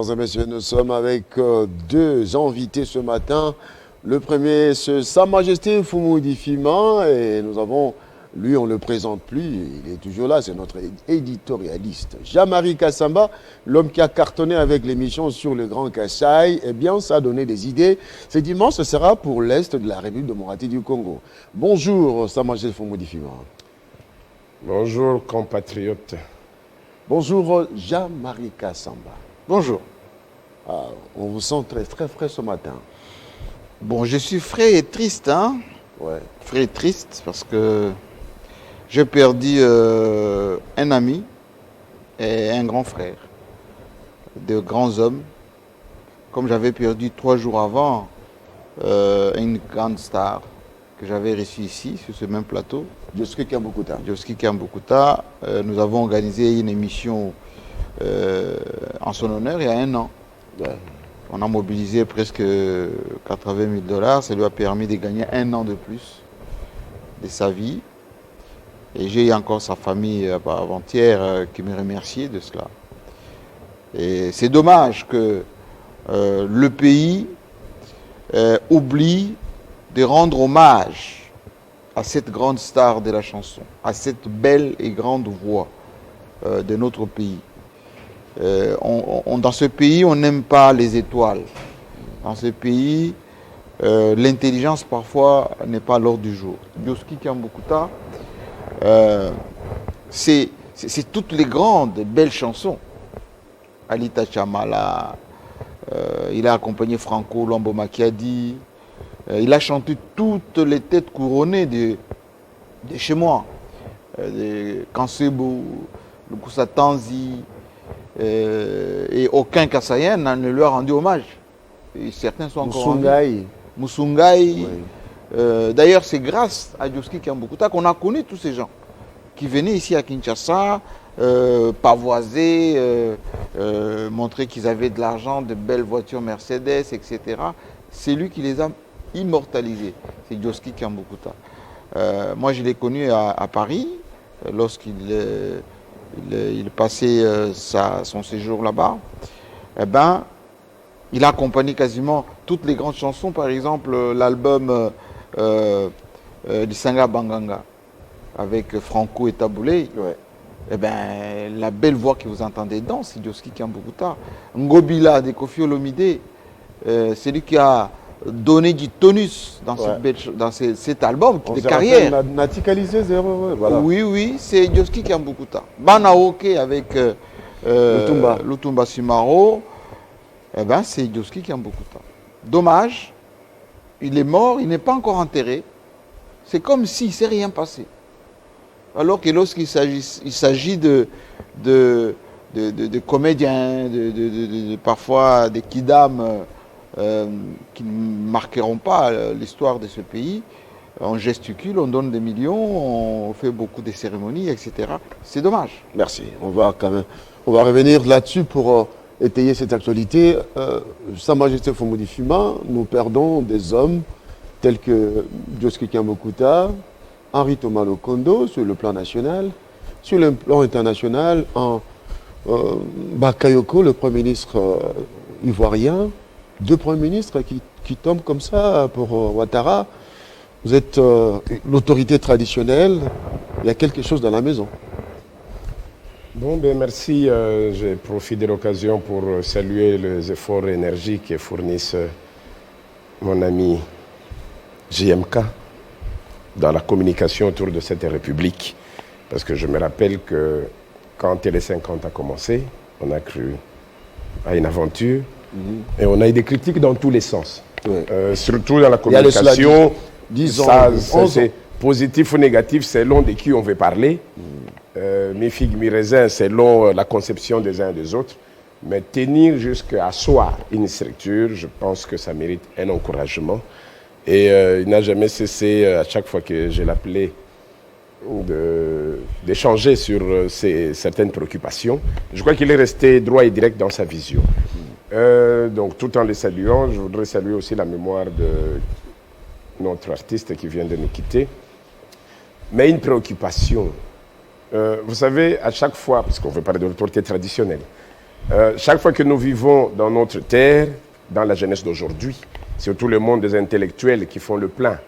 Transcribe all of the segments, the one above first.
mesdames et messieurs, nous sommes avec deux invités ce matin. Le premier, c'est Sa Majesté Fumudi Fima, et nous avons, lui on ne le présente plus, il est toujours là, c'est notre éditorialiste. Jean-Marie Kassamba, l'homme qui a cartonné avec l'émission sur le Grand Kassai, eh bien ça a donné des idées. Ce dimanche, ce sera pour l'Est de la République démocratique du Congo. Bonjour Sa Majesté Fumudi Fima. Bonjour compatriotes. Bonjour Jean-Marie Kassamba. Bonjour. Ah, on vous sent très frais ce matin. Bon, je suis frais et triste, hein. Ouais. Frais et triste parce que j'ai perdu un ami et un grand frère, de grands hommes. Comme j'avais perdu 3 jours avant une grande star que j'avais reçue ici, sur ce même plateau. Dioski Kambukuta. Dioski Kambukuta. Nous avons organisé une émission en son honneur il y a 1 an. Ouais. On a mobilisé presque 80 000 $. Ça lui a permis de gagner 1 an de plus de sa vie. Et j'ai eu encore sa famille avant-hier qui me remerciait de cela. Et c'est dommage que le pays oublie de rendre hommage à cette grande star de la chanson, à cette belle et grande voix de notre pays. Dans ce pays, on n'aime pas les étoiles. Dans ce pays, l'intelligence parfois n'est pas à l'ordre du jour. Dioski Kambukuta, c'est toutes les grandes belles chansons. Alita Chamala, il a accompagné Franco Lombo Makiadi, il a chanté toutes les têtes couronnées de chez moi. Kansebo, Lukusa Tanzi, et aucun Kassaïen ne lui a rendu hommage. Et certains sont encore Moussoungaï. Moussoungaï. Oui. D'ailleurs, c'est grâce à Dioski Kambukuta qu'on a connu tous ces gens qui venaient ici à Kinshasa, pavoiser, montrer qu'ils avaient de l'argent, de belles voitures Mercedes, etc. C'est lui qui les a immortalisés. C'est Dioski Kambukuta. Moi, je l'ai connu à Paris, lorsqu'il il passait son séjour là-bas. Eh ben, il a accompagné quasiment toutes les grandes chansons, par exemple l'album Lisanga Banganga avec Franco et Taboulé. Ouais. Eh ben, la belle voix que vous entendez dedans, c'est Dioski Kambukuta. Ngobila de Koffi Olomide, c'est lui qui a donné du tonus dans, dans cet album de carrière. Naticalisé zéro, voilà. Oui, c'est Dioski Kambukuta. Banaoke avec Lutumba Simaro, eh ben, c'est Dioski Kambukuta. Dommage, il est mort, il n'est pas encore enterré. C'est comme s'il ne s'est rien passé. Alors que lorsqu'il s'agit de comédiens, parfois des kidam qui ne marqueront pas l'histoire de ce pays, on gesticule, on donne des millions, on fait beaucoup de cérémonies, etc. C'est dommage. Merci. On va revenir là-dessus pour étayer cette actualité. Sa Majesté Fumudi Fima, nous perdons des hommes tels que Dioski Kambukuta, Henri Thomas Lokondo sur le plan national, sur le plan international, Bakayoko, le Premier ministre ivoirien, 2 premiers ministres qui tombent comme ça pour Ouattara. Vous êtes l'autorité traditionnelle, il y a quelque chose dans la maison. Bon, ben merci. Je profite de l'occasion pour saluer les efforts énergiques que fournissent mon ami JMK dans la communication autour de cette République. Parce que je me rappelle que quand Télé50 a commencé, on a cru à une aventure. Et on a eu des critiques dans tous les sens. Ouais. Surtout dans la communication. 10 ans, c'est positif ou négatif selon de qui on veut parler. Mi figue, mi raisin selon la conception des uns et des autres. Mais tenir jusqu'à asseoir une structure, je pense que ça mérite un encouragement. Et il n'a jamais cessé, à chaque fois que je l'appelais, d'échanger sur certaines préoccupations. Je crois qu'il est resté droit et direct dans sa vision. Donc, tout en les saluant, je voudrais saluer aussi la mémoire de notre artiste qui vient de nous quitter. Mais une préoccupation. Vous savez, à chaque fois, parce qu'on veut parler de l'autorité traditionnelle, Chaque fois que nous vivons dans notre terre, dans la jeunesse d'aujourd'hui, surtout le monde des intellectuels qui font le plein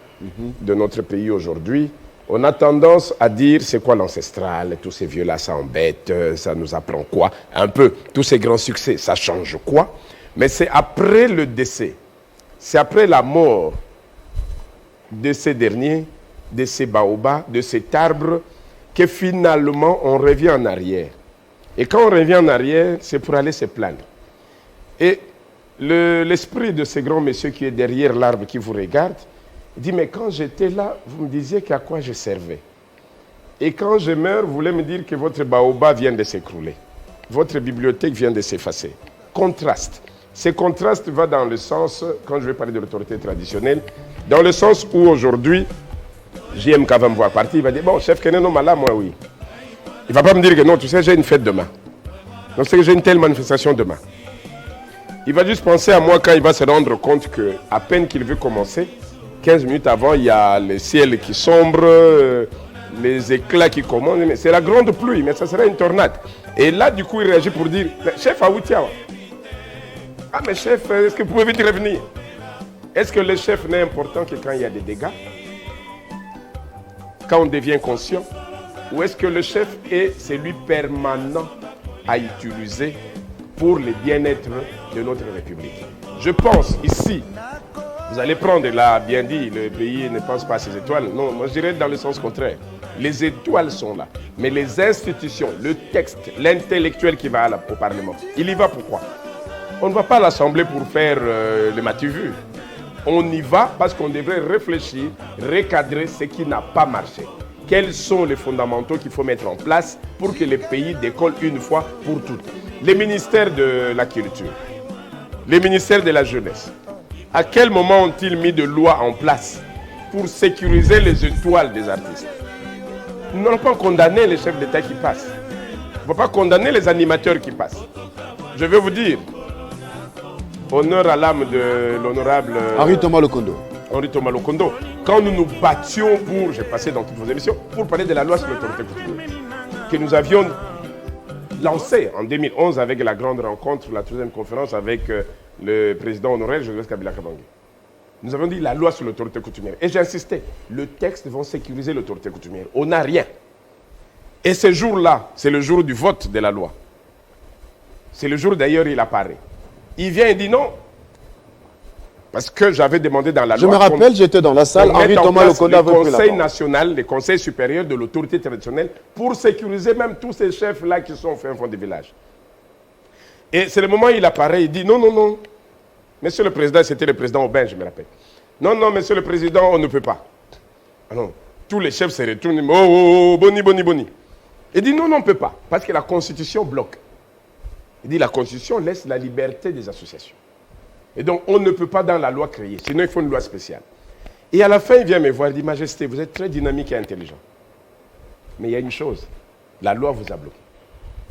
de notre pays aujourd'hui, on a tendance à dire c'est quoi l'ancestral, tous ces vieux-là, ça embête, ça nous apprend quoi, un peu, tous ces grands succès, ça change quoi. Mais c'est après le décès, c'est après la mort de ces derniers, de ces baobabs, de cet arbre, que finalement on revient en arrière. Et quand on revient en arrière, c'est pour aller se plaindre. Et l'esprit de ce grand monsieur qui est derrière l'arbre qui vous regarde, il dit, mais quand j'étais là, vous me disiez qu'à quoi je servais. Et quand je meurs, vous voulez me dire que votre baobab vient de s'écrouler. Votre bibliothèque vient de s'effacer. Contraste. Ce contraste va dans le sens, quand je vais parler de l'autorité traditionnelle, dans le sens où aujourd'hui, JMK va me voir partir, il va dire, bon, chef Keneno Mala, moi oui. Il ne va pas me dire que non, tu sais, j'ai une fête demain. Donc c'est que j'ai une telle manifestation demain. Il va juste penser à moi quand il va se rendre compte qu'à peine qu'il veut commencer, 15 minutes avant, il y a le ciel qui sombre, les éclats qui commencent. C'est la grande pluie, mais ça sera une tornade. Et là, du coup, il réagit pour dire, chef, à Outiawa. Ah, mais chef, est-ce que vous pouvez vite revenir? Est-ce que le chef n'est important que quand il y a des dégâts? Quand on devient conscient? Ou est-ce que le chef est celui permanent à utiliser pour le bien-être de notre République? Je pense ici, vous allez prendre, là, bien dit, le pays ne pense pas à ses étoiles. Non, moi je dirais dans le sens contraire. Les étoiles sont là. Mais les institutions, le texte, l'intellectuel qui va au Parlement, il y va pourquoi? On ne va pas à l'Assemblée pour faire le matu-vu. On y va parce qu'on devrait réfléchir, recadrer ce qui n'a pas marché. Quels sont les fondamentaux qu'il faut mettre en place pour que le pays décolle une fois pour toutes? Les ministères de la culture, les ministères de la jeunesse, à quel moment ont-ils mis de lois en place pour sécuriser les étoiles des artistes? Nous n'allons pas condamner les chefs d'État qui passent. On ne va pas condamner les animateurs qui passent. Je vais vous dire, honneur à l'âme de l'honorable Henri Thomas Lokondo. Henri Thomas Lokondo. Quand nous nous battions pour, j'ai passé dans toutes vos émissions, pour parler de la loi sur l'autorité coutumière, que nous avions lancée en 2011 avec la grande rencontre, la 3e conférence avec le président honoraire Joseph Kabila Kabange. Nous avons dit la loi sur l'autorité coutumière. Et j'insistais, le texte va sécuriser l'autorité coutumière. On n'a rien. Et ce jour-là, c'est le jour du vote de la loi. C'est le jour d'ailleurs il apparaît. Il vient et dit non. Parce que j'avais demandé dans la loi... Je me rappelle, j'étais dans la salle, Henri Thomas Lokondo avait pris la parole. Le Conseil national, le Conseil supérieur de l'autorité traditionnelle, pour sécuriser même tous ces chefs-là qui sont faits en fond des villages. Et c'est le moment où il apparaît, il dit non, non, non. Monsieur le Président, c'était le président Aubin, je me rappelle. Non, non, Monsieur le Président, on ne peut pas. Ah non, tous les chefs se retournent, oh, boni, boni, boni. Il dit non, non, on ne peut pas, parce que la Constitution bloque. Il dit la Constitution laisse la liberté des associations. Et donc, on ne peut pas dans la loi créer, sinon il faut une loi spéciale. Et à la fin, il vient me voir, il dit, Majesté, vous êtes très dynamique et intelligent. Mais il y a une chose, la loi vous a bloqué.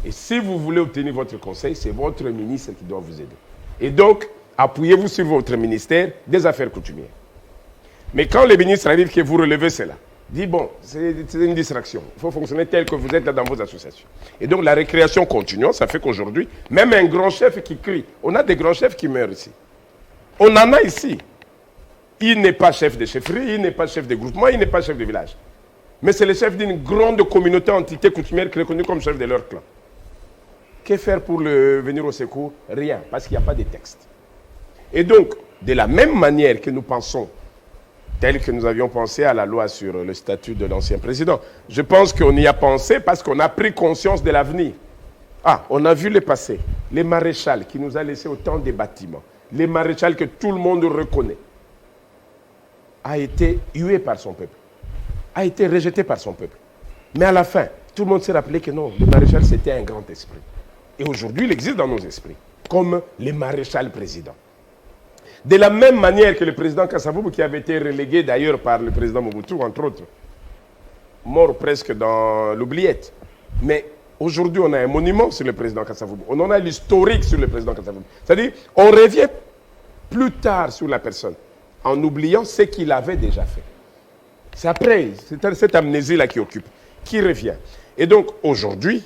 Et si vous voulez obtenir votre conseil, c'est votre ministre qui doit vous aider. Et donc, appuyez-vous sur votre ministère des Affaires coutumières. Mais quand les ministres arrivent que vous relevez cela, dit bon, c'est une distraction. Il faut fonctionner tel que vous êtes là dans vos associations. Et donc la récréation continuant, ça fait qu'aujourd'hui, même un grand chef qui crie, on a des grands chefs qui meurent ici. On en a ici. Il n'est pas chef de chefferie, il n'est pas chef de groupement, il n'est pas chef de village. Mais c'est le chef d'une grande communauté entité coutumière qui est reconnue comme chef de leur clan. Que faire pour venir au secours? Rien, parce qu'il n'y a pas de texte. Et donc, de la même manière que nous pensons, tel que nous avions pensé à la loi sur le statut de l'ancien président, je pense qu'on y a pensé parce qu'on a pris conscience de l'avenir. Ah, on a vu le passé, les maréchals qui nous a laissé autant de bâtiments, les maréchals que tout le monde reconnaît, a été hué par son peuple, a été rejeté par son peuple. Mais à la fin, tout le monde s'est rappelé que non, le maréchal c'était un grand esprit. Et aujourd'hui, il existe dans nos esprits, comme les maréchals présidents. De la même manière que le président Kasavubu, qui avait été relégué d'ailleurs par le président Mobutu, entre autres, mort presque dans l'oubliette. Mais aujourd'hui, on a un monument sur le président Kasavubu. On en a l'historique sur le président Kasavubu. C'est-à-dire, on revient plus tard sur la personne, en oubliant ce qu'il avait déjà fait. C'est après, c'est cette amnésie-là qui occupe, qui revient. Et donc, aujourd'hui,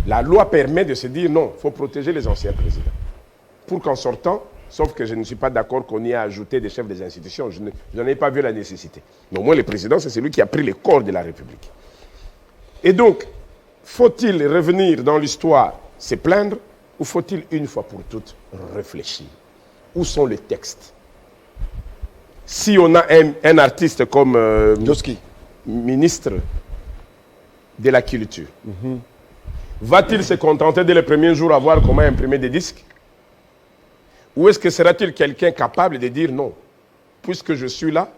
La loi permet de se dire non, il faut protéger les anciens présidents. Pour qu'en sortant, sauf que je ne suis pas d'accord qu'on y ait ajouté des chefs des institutions, je n'en ai pas vu la nécessité. Mais au moins le président, c'est celui qui a pris le corps de la République. Et donc, faut-il revenir dans l'histoire, se plaindre, ou faut-il une fois pour toutes réfléchir? Où sont les textes? Si on a un artiste comme Joski, ministre de la Culture, va-t-il se contenter dès les premiers jours à voir comment imprimer des disques? Ou est-ce que sera-t-il quelqu'un capable de dire non? Puisque je suis là,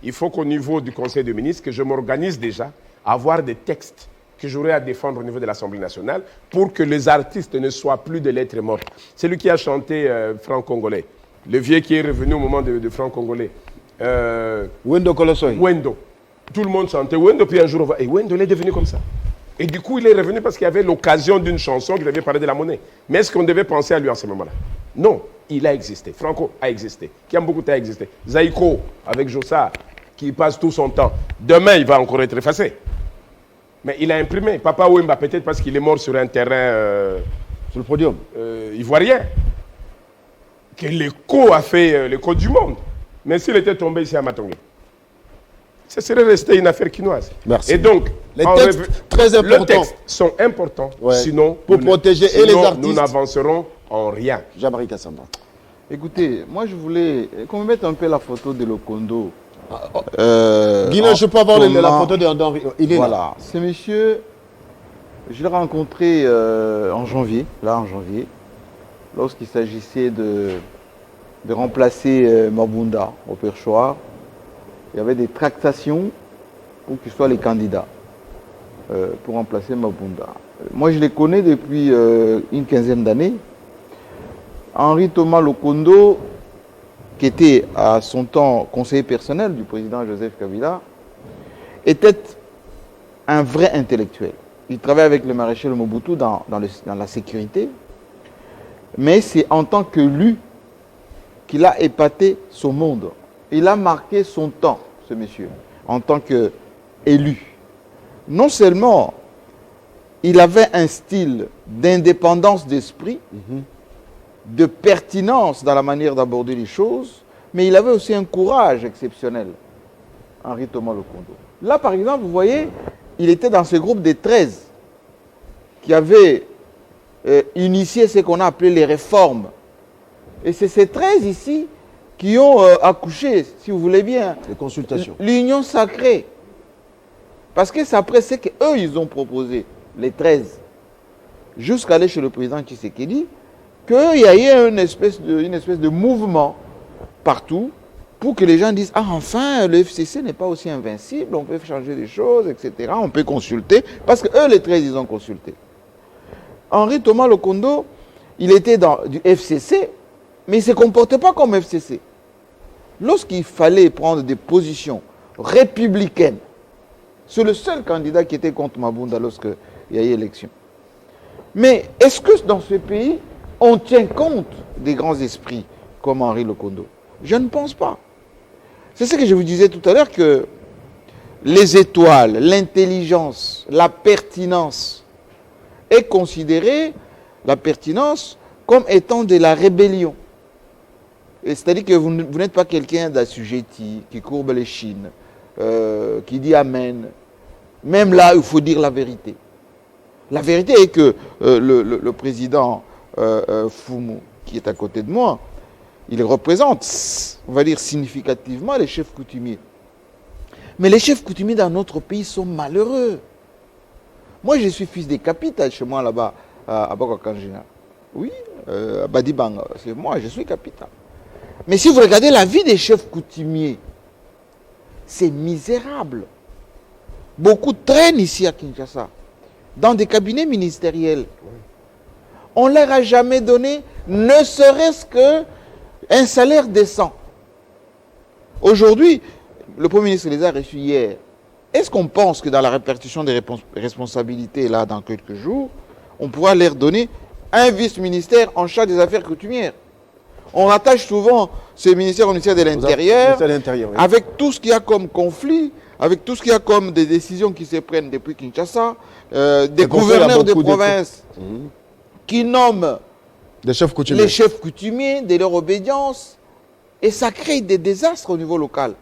il faut qu'au niveau du Conseil des ministres, que je m'organise déjà à avoir des textes que j'aurai à défendre au niveau de l'Assemblée nationale pour que les artistes ne soient plus de lettres mortes. C'est lui qui a chanté franc-congolais. Le vieux qui est revenu au moment de franc-congolais. Wendo Kolosoi. Wendo. Tout le monde chantait Wendo, puis un jour on va... Et Wendo, il est devenu comme ça. Et du coup, il est revenu parce qu'il y avait l'occasion d'une chanson qui devait parler de la monnaie. Mais est-ce qu'on devait penser à lui en ce moment-là? Non, il a existé. Franco a existé. Kiambukuta a existé. Zaïko, avec Jossard, qui passe tout son temps. Demain, il va encore être effacé. Mais il a imprimé. Papa Wemba, peut-être parce qu'il est mort sur un terrain... Sur le podium. Ivoirien. Que l'écho a fait l'écho du monde. Mais s'il était tombé ici à Matongé, ce serait resté une affaire quinoise. Merci. Et donc, les textes très importants. Les textes sont importants, Ouais. sinon, pour protéger et les artistes. Nous n'avancerons en rien. Jean-Marie Kassamba. Écoutez, moi je voulais qu'on me mette un peu la photo de Lokondo. Guilain, je peux avoir la photo d'Henri. Il est voilà. là. Ce monsieur, je l'ai rencontré en janvier, lorsqu'il s'agissait de remplacer Mabunda au perchoir. Il y avait des tractations pour qu'ils soient les candidats pour remplacer Mabunda. Moi, je les connais depuis une quinzaine d'années. Henri Thomas Lokondo, qui était à son temps conseiller personnel du président Joseph Kabila, était un vrai intellectuel. Il travaillait avec le maréchal Mobutu dans la sécurité, mais c'est en tant qu'élu qu'il a épaté son monde. Il a marqué son temps, ce monsieur, en tant qu'élu. Non seulement il avait un style d'indépendance d'esprit, de pertinence dans la manière d'aborder les choses, mais il avait aussi un courage exceptionnel, Henri Thomas Lokondo. Là, par exemple, vous voyez, il était dans ce groupe des 13 qui avaient initié ce qu'on a appelé les réformes. Et c'est ces 13 ici qui ont accouché, si vous voulez bien, Les consultations. l'union sacrée. Parce que c'est après ce qu'eux, ils ont proposé, les 13, jusqu'à aller chez le président Tshisekedi, qu'il y a eu une espèce de mouvement partout pour que les gens disent « Ah, enfin, le FCC n'est pas aussi invincible, on peut changer des choses, etc. On peut consulter. » Parce que eux, les 13, ils ont consulté. Henri Thomas Lokondo, il était du FCC, mais il ne se comportait pas comme FCC. Lorsqu'il fallait prendre des positions républicaines, c'est le seul candidat qui était contre Mabunda lorsqu'il y a eu élection. Mais est-ce que dans ce pays, on tient compte des grands esprits comme Henri Lokondo? Je ne pense pas. C'est ce que je vous disais tout à l'heure, que les étoiles, l'intelligence, la pertinence est considérée, la pertinence, comme étant de la rébellion. C'est-à-dire que vous n'êtes pas quelqu'un d'assujetti, qui courbe les chines, qui dit Amen. Même là, il faut dire la vérité. La vérité est que le président Fumu, qui est à côté de moi, il représente, on va dire, significativement les chefs coutumiers. Mais les chefs coutumiers dans notre pays sont malheureux. Moi, je suis fils des capitales chez moi là-bas, à Bakakanjina. Oui, à Badibanga, c'est moi, je suis capital. Mais si vous regardez la vie des chefs coutumiers, c'est misérable. Beaucoup traînent ici à Kinshasa, dans des cabinets ministériels. On ne leur a jamais donné, ne serait-ce qu'un salaire décent. Aujourd'hui, le Premier ministre les a reçus hier. Est-ce qu'on pense que dans la répartition des responsabilités, là, dans quelques jours, on pourra leur donner un vice-ministère en charge des affaires coutumières? On rattache souvent ce ministère au ministère de l'Intérieur, Oui. avec tout ce qu'il y a comme conflit, avec tout ce qu'il y a comme des décisions qui se prennent depuis Kinshasa, des Et pour ça, il y a gouverneurs de beaucoup de- province qui nomment Des chefs coutumiers. les chefs coutumiers de leur obédience, et ça crée des désastres au niveau local.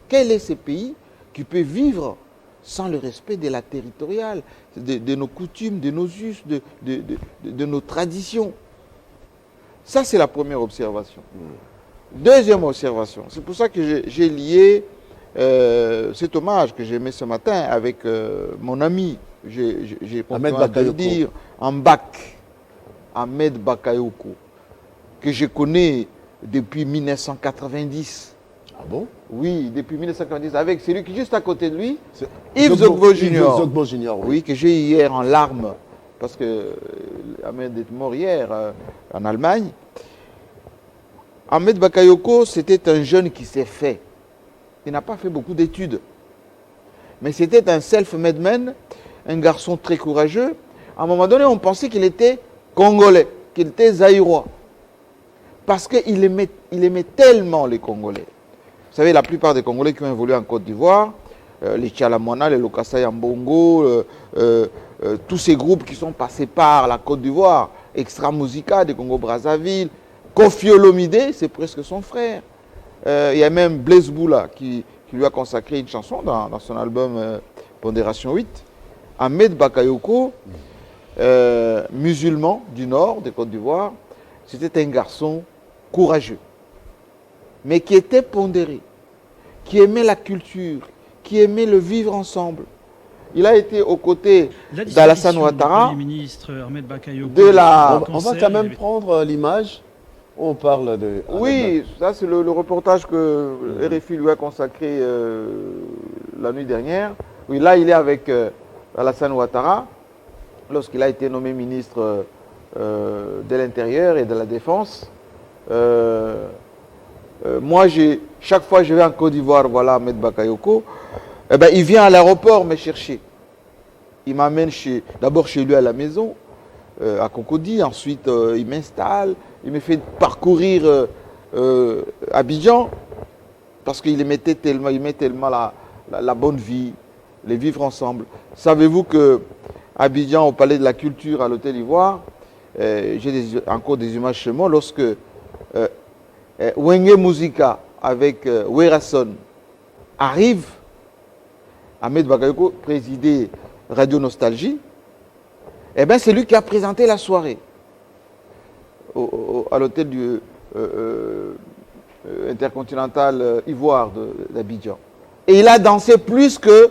Quel est ce pays qui peut vivre sans le respect de la territoriale, de nos coutumes, de nos us, de nos traditions? Ça, c'est la première observation. Deuxième observation, c'est pour ça que j'ai lié cet hommage que j'ai mis ce matin avec mon ami, j'ai Ahmed continué à le Bakayoko. dire, en bac, Ahmed Bakayoko, que je connais depuis 1990. Ah bon? Oui, depuis 1990, avec celui qui est juste à côté de lui, C'est- Yves Zogbo Junior. Zogbo Junior, oui. Oui, que j'ai eu hier en larmes, parce que Ahmed est mort hier en Allemagne. Ahmed Bakayoko, c'était un jeune qui s'est fait. Il n'a pas fait beaucoup d'études. Mais c'était un self-made man, un garçon très courageux. À un moment donné, on pensait qu'il était congolais, qu'il était zaïrois. Parce qu'il aimait tellement les Congolais. Vous savez, la plupart des Congolais qui ont évolué en Côte d'Ivoire, les Tchalamona, les Lokasa Yambongo, tous ces groupes qui sont passés par la Côte d'Ivoire, Extra Musica des Congo-Brazzaville, Koffi Olomide, c'est presque son frère. Il y a même Blaise Boula qui lui a consacré une chanson dans son album Pondération 8. Ahmed Bakayoko, musulman du nord de Côte d'Ivoire, c'était un garçon courageux, mais qui était pondéré, qui aimait la culture, qui aimait le vivre ensemble. Il a été aux côtés d'Alassane Ouattara, ministre Ahmed Bakayoko, de la... On va quand même prendre l'image. On parle de... Oui, ça c'est le reportage que RFI lui a consacré la nuit dernière. Oui, là il est avec Alassane Ouattara, lorsqu'il a été nommé ministre de l'Intérieur et de la Défense. Moi, chaque fois que je vais en Côte d'Ivoire, voilà Ahmed Bakayoko, eh ben, il vient à l'aéroport me chercher. Il m'amène d'abord chez lui à la maison, à Cocody, ensuite il m'installe, il me fait parcourir Abidjan, parce qu'il aimait tellement la bonne vie, les vivre ensemble. Savez-vous que Abidjan, au Palais de la Culture, à l'Hôtel Ivoire, j'ai encore des images chez moi, lorsque Wenge Musica avec Werason arrive, Ahmed Bakayoko présidait Radio Nostalgie, eh bien c'est lui qui a présenté la soirée à l'hôtel du intercontinental Ivoire d'Abidjan. Et il a dansé plus que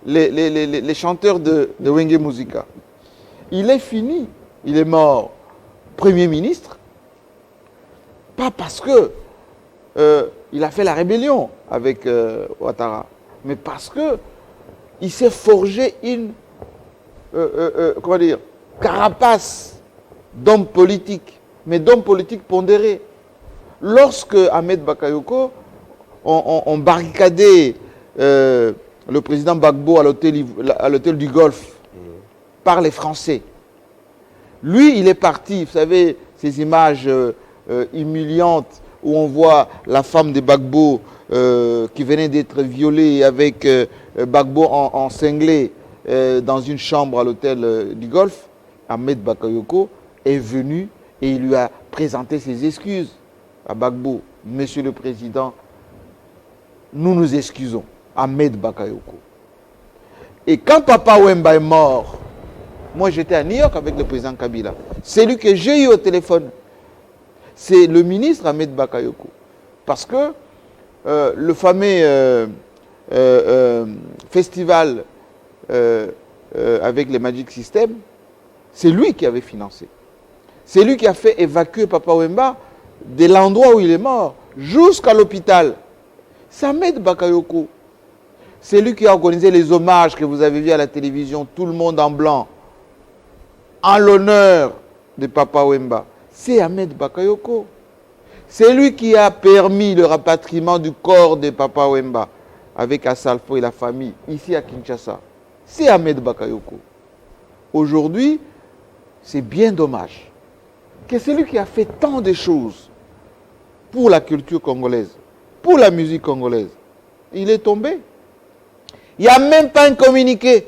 les chanteurs de Wenge Musica. Il est fini, il est mort Premier ministre, pas parce que il a fait la rébellion avec Ouattara, mais parce que il s'est forgé une carapace d'homme politique, mais d'homme politique pondéré. Lorsque Ahmed Bakayoko ont barricadé le président Gbagbo à l'hôtel du Golfe par les Français, lui, il est parti, vous savez, ces images humiliantes où on voit la femme de Gbagbo qui venait d'être violée avec Gbagbo en cinglé dans une chambre à l'hôtel du Golfe. Ahmed Bakayoko est venu et il lui a présenté ses excuses à Gbagbo. Monsieur le Président, nous nous excusons. Ahmed Bakayoko. Et quand Papa Wemba est mort, moi j'étais à New York avec le président Kabila. C'est lui que j'ai eu au téléphone. C'est le ministre Ahmed Bakayoko. Parce que le fameux festival avec les Magic System, c'est lui qui avait financé. C'est lui qui a fait évacuer Papa Wemba de l'endroit où il est mort jusqu'à l'hôpital. C'est Ahmed Bakayoko. C'est lui qui a organisé les hommages que vous avez vus à la télévision, tout le monde en blanc, en l'honneur de Papa Wemba. C'est Ahmed Bakayoko. C'est lui qui a permis le rapatriement du corps de Papa Wemba avec Assalfo et la famille ici à Kinshasa. C'est Ahmed Bakayoko. Aujourd'hui, c'est bien dommage que c'est lui qui a fait tant de choses pour la culture congolaise, pour la musique congolaise. Il est tombé. Il n'y a même pas un communiqué.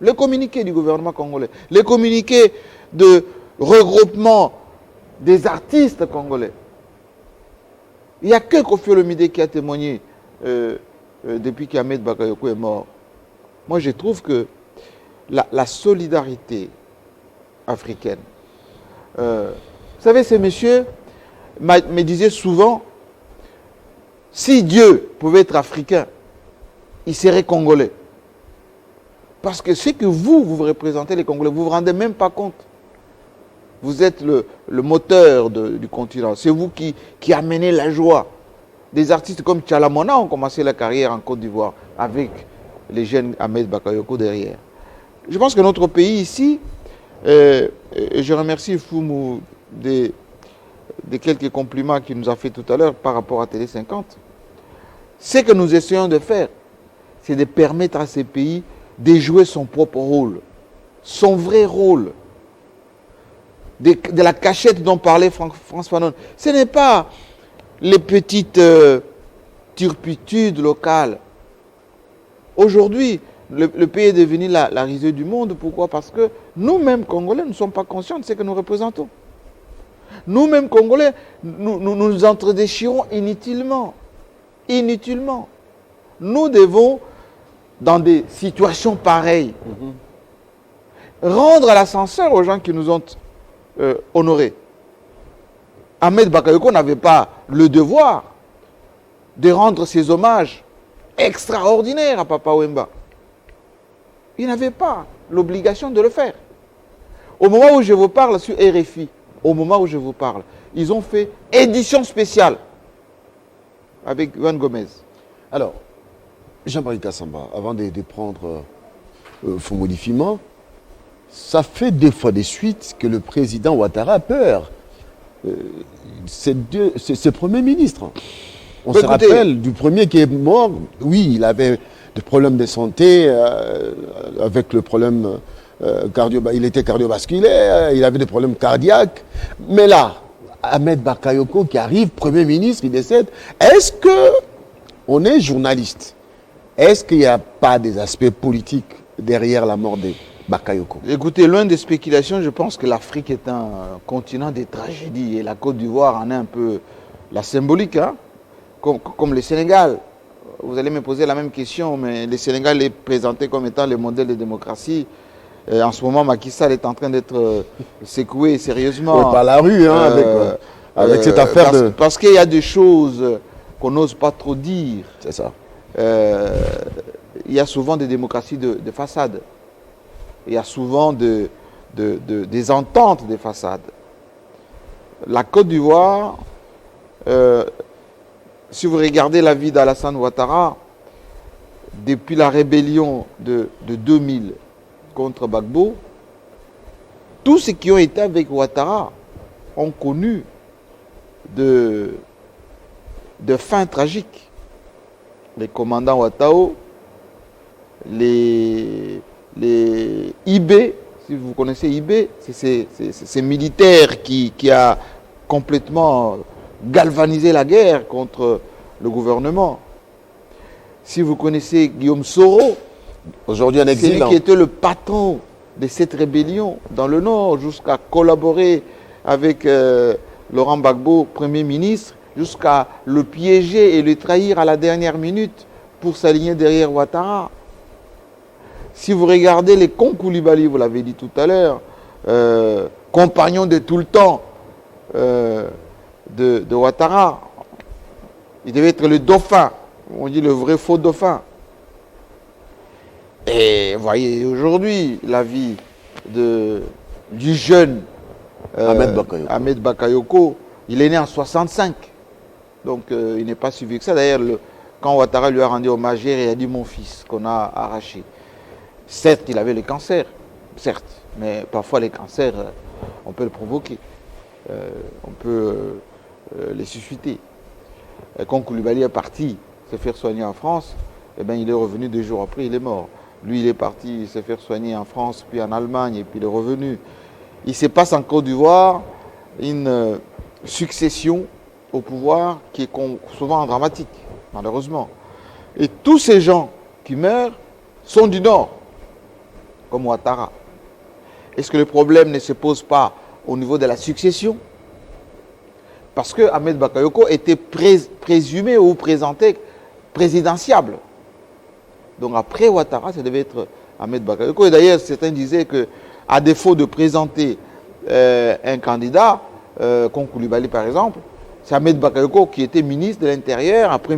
Le communiqué du gouvernement congolais, le communiqué de regroupement des artistes congolais. Il n'y a que Koffi Olomide qui a témoigné depuis qu'Ahmed Bakayoko est mort. Moi, je trouve que la solidarité africaine. Vous savez, ces messieurs me disaient souvent, si Dieu pouvait être africain, il serait congolais. Parce que ce que vous représentez, les Congolais, vous ne vous rendez même pas compte. Vous êtes le moteur du continent. C'est vous qui amenez la joie. Des artistes comme Tchalamona ont commencé la carrière en Côte d'Ivoire avec les jeunes Ahmed Bakayoko derrière. Je pense que notre pays ici, et je remercie Foumou des quelques compliments qu'il nous a fait tout à l'heure par rapport à Télé 50. Ce que nous essayons de faire, c'est de permettre à ces pays de jouer son propre rôle, son vrai rôle. De la cachette dont parlait Frantz Fanon. Ce n'est pas les petites turpitudes locales. Aujourd'hui, le pays est devenu la risée du monde. Pourquoi? Parce que nous-mêmes, Congolais, ne sommes pas conscients de ce que nous représentons. Nous-mêmes, Congolais, nous entredéchirons inutilement. Inutilement. Nous devons, dans des situations pareilles, rendre l'ascenseur aux gens qui nous ont honorés. Ahmed Bakayoko n'avait pas le devoir de rendre ses hommages extraordinaires à Papa Wemba. Il n'avait pas l'obligation de le faire. Au moment où je vous parle sur RFI, au moment où je vous parle, ils ont fait édition spéciale avec Juan Gomez. Alors, Jean-Marie Kassamba, avant de prendre Foumou Fima, ça fait 2 fois de suite que le président Ouattara a peur. C'est Premier ministre. On se rappelle du premier qui est mort. Oui, il avait des problèmes de santé avec le problème il était cardiovasculaire, il avait des problèmes cardiaques. Mais là, Ahmed Bakayoko qui arrive, Premier ministre, il décède. Est-ce qu'on est journaliste? Est-ce qu'il n'y a pas des aspects politiques derrière la mort de Bakayoko? Écoutez, loin des spéculations, je pense que l'Afrique est un continent des tragédies et la Côte d'Ivoire en est un peu la symbolique, hein? Comme le Sénégal. Vous allez me poser la même question, mais le Sénégal est présenté comme étant le modèle de démocratie. Et en ce moment, Macky Sall est en train d'être secoué sérieusement. Ouais, par la rue, hein, avec cette affaire parce qu'il y a des choses qu'on n'ose pas trop dire. C'est ça. Il y a souvent des démocraties de façade. Il y a souvent des ententes de façade. La Côte d'Ivoire, si vous regardez la vie d'Alassane Ouattara, depuis la rébellion de 2000 contre Gbagbo, tous ceux qui ont été avec Ouattara ont connu de fins tragiques. Les commandants Ouattao, les IB, si vous connaissez IB, c'est ces militaires qui a complètement galvanisé la guerre contre le gouvernement. Si vous connaissez Guillaume Soro, aujourd'hui en exil, c'est lui qui était le patron de cette rébellion dans le Nord, jusqu'à collaborer avec Laurent Gbagbo, Premier ministre, jusqu'à le piéger et le trahir à la dernière minute pour s'aligner derrière Ouattara. Si vous regardez les Koulibaly, vous l'avez dit tout à l'heure, compagnons de tout le temps de Ouattara, il devait être le dauphin, on dit le vrai faux dauphin. Et voyez aujourd'hui la vie du jeune Ahmed Bakayoko. Il est né en 65, donc il n'est pas si vieux que ça. D'ailleurs, quand Ouattara lui a rendu hommage, il a dit mon fils qu'on a arraché. Certes, il avait le cancer, certes, mais parfois les cancers, on peut le provoquer, on peut les susciter. Et quand Koulibaly est parti se faire soigner en France, eh bien, il est revenu 2 jours après, il est mort. Lui, il est parti se faire soigner en France, puis en Allemagne, et puis il est revenu. Il se passe en Côte d'Ivoire une succession au pouvoir qui est souvent dramatique, malheureusement. Et tous ces gens qui meurent sont du Nord, comme Ouattara. Est-ce que le problème ne se pose pas au niveau de la succession? Parce que Ahmed Bakayoko était présumé ou présenté présidentiable. Donc après Ouattara, ça devait être Ahmed Bakayoko. Et d'ailleurs, certains disaient qu'à défaut de présenter un candidat, comme Koulibaly par exemple, c'est Ahmed Bakayoko qui était ministre de l'Intérieur, après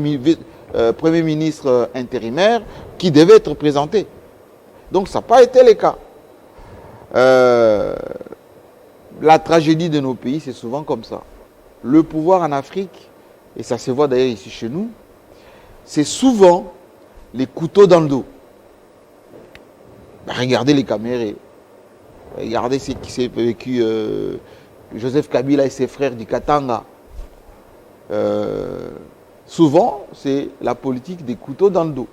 Premier ministre intérimaire, qui devait être présenté. Donc ça n'a pas été le cas. La tragédie de nos pays, c'est souvent comme ça. Le pouvoir en Afrique, et ça se voit d'ailleurs ici chez nous, c'est souvent les couteaux dans le dos. Regardez les Camérés. Regardez ce qui s'est vécu Joseph Kabila et ses frères du Katanga. Souvent, c'est la politique des couteaux dans le dos.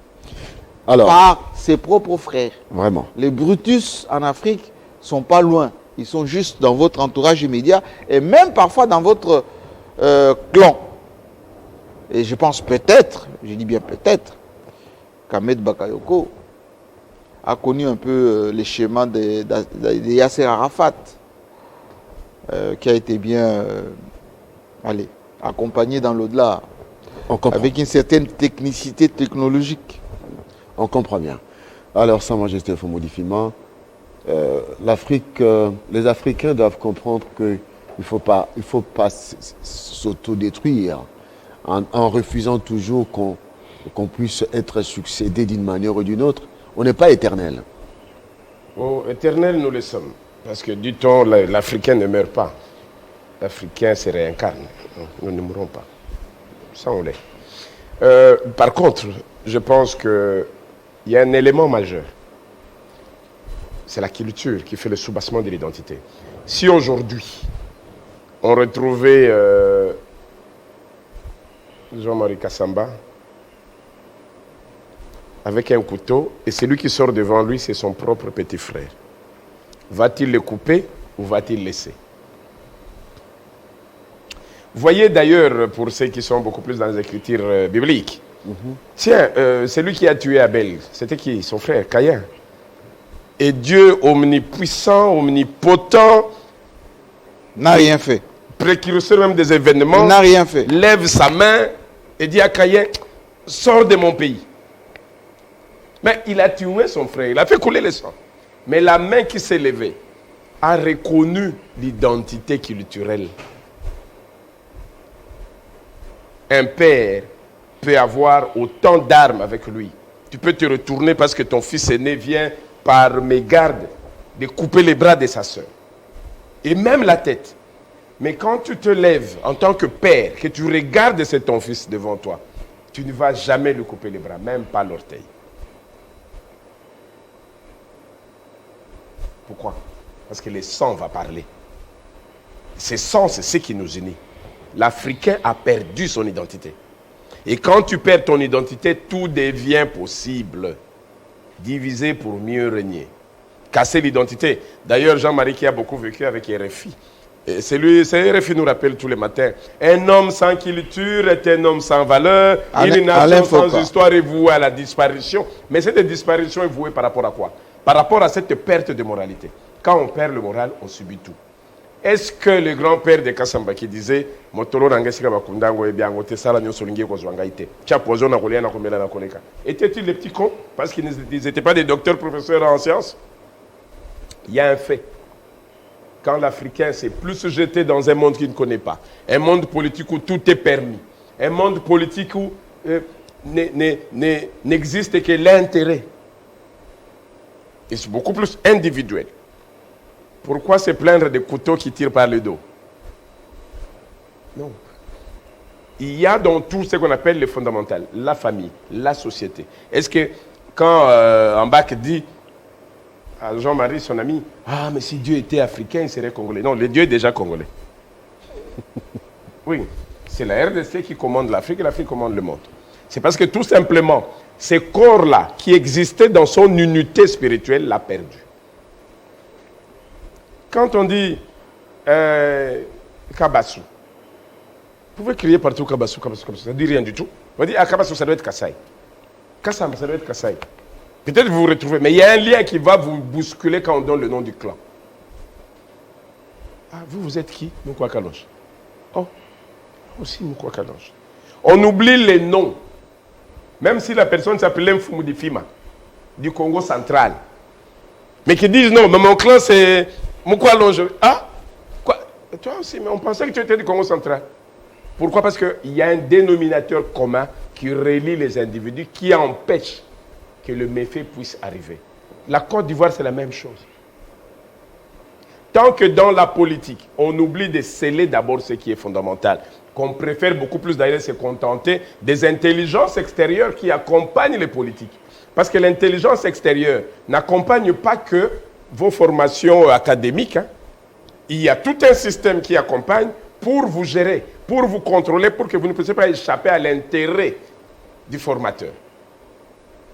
Alors, par ses propres frères. Vraiment. Les Brutus en Afrique ne sont pas loin. Ils sont juste dans votre entourage immédiat et même parfois dans votre clan. Et je pense peut-être, je dis bien peut-être, qu'Ahmed Bakayoko a connu un peu les schémas de Yasser Arafat, qui a été bien accompagné dans l'au-delà, avec une certaine technicité technologique. On comprend bien. Alors, Sa Majesté Fumoudi Fima, l'Afrique, les Africains doivent comprendre qu'il ne faut pas s'autodétruire en refusant toujours qu'on puisse être succédé d'une manière ou d'une autre. On n'est pas éternel. Oh, éternel, nous le sommes. Parce que, dit-on, l'Africain ne meurt pas. L'Africain se réincarne. Nous ne mourrons pas. Ça, on l'est. Par contre, je pense qu'il y a un élément majeur. C'est la culture qui fait le soubassement de l'identité. Si aujourd'hui, on retrouvait Jean-Marie Kassamba avec un couteau, et celui qui sort devant lui, c'est son propre petit frère. Va-t-il le couper ou va-t-il laisser? Voyez d'ailleurs, pour ceux qui sont beaucoup plus dans les écritures bibliques, tiens, celui qui a tué Abel, c'était qui? Son frère, Caïn. Et Dieu omnipuissant, omnipotent, n'a rien fait. Précurseur même des événements, n'a rien fait. Lève sa main et dit à Caïn, sors de mon pays. Mais il a tué son frère, il a fait couler le sang. Mais la main qui s'est levée a reconnu l'identité culturelle. Un père peut avoir autant d'armes avec lui. Tu peux te retourner parce que ton fils aîné vient par mégarde de couper les bras de sa soeur. Et même la tête. Mais quand tu te lèves en tant que père, que tu regardes c'est ton fils devant toi, tu ne vas jamais lui couper les bras, même pas l'orteil. Pourquoi? Parce que le sang va parler. Ce sang, c'est ce qui nous unit. L'Africain a perdu son identité. Et quand tu perds ton identité, tout devient possible. Diviser pour mieux régner. Casser l'identité. D'ailleurs, Jean-Marie qui a beaucoup vécu avec RFI, c'est RFI nous rappelle tous les matins, un homme sans culture est un homme sans valeur, une nation sans histoire est vouée à la disparition. Mais cette disparition est vouée par rapport à quoi? Par rapport à cette perte de moralité. Quand on perd le moral, on subit tout. Est-ce que le grand-père de Kassamba qui disait était-il des petits cons parce qu'ils n'étaient pas des docteurs professeurs en sciences? Il y a un fait. Quand l'Africain s'est plus jeté dans un monde qu'il ne connaît pas, un monde politique où tout est permis, un monde politique où n'existe que l'intérêt, et c'est beaucoup plus individuel. Pourquoi se plaindre des couteaux qui tirent par le dos? Non. Il y a dans tout ce qu'on appelle le fondamental, la famille, la société. Est-ce que quand Mbak dit à Jean-Marie, son ami, ah mais si Dieu était africain, il serait congolais. Non, le Dieu est déjà congolais. Oui, c'est la RDC qui commande l'Afrique et l'Afrique commande le monde. C'est parce que tout simplement, ce corps-là qui existait dans son unité spirituelle l'a perdu. Quand on dit Kabassou, vous pouvez crier partout Kabassou, Kabassou, Kabassou, ça ne dit rien du tout. On dit Kabassou, ça doit être Kassai. Kassam, ça doit être Kassaï. Peut-être vous vous retrouvez, mais il y a un lien qui va vous bousculer quand on donne le nom du clan. Ah, vous êtes qui? Moukwa Kalonge. Oh, aussi Moukwa Kalonge. On oublie les noms. Même si la personne s'appelait Mfumudi Fima, du Congo central. Mais qui disent non, mais mon clan c'est Moukwa Kalonge. Ah, quoi? Toi aussi, mais on pensait que tu étais du Congo central. Pourquoi? Parce qu'il y a un dénominateur commun qui relie les individus, qui empêche que le méfait puisse arriver. La Côte d'Ivoire, c'est la même chose. Tant que dans la politique, on oublie de sceller d'abord ce qui est fondamental, qu'on préfère beaucoup plus d'ailleurs se contenter des intelligences extérieures qui accompagnent les politiques. Parce que l'intelligence extérieure n'accompagne pas que vos formations académiques. Il y a tout un système qui accompagne pour vous gérer, pour vous contrôler, pour que vous ne puissiez pas échapper à l'intérêt du formateur.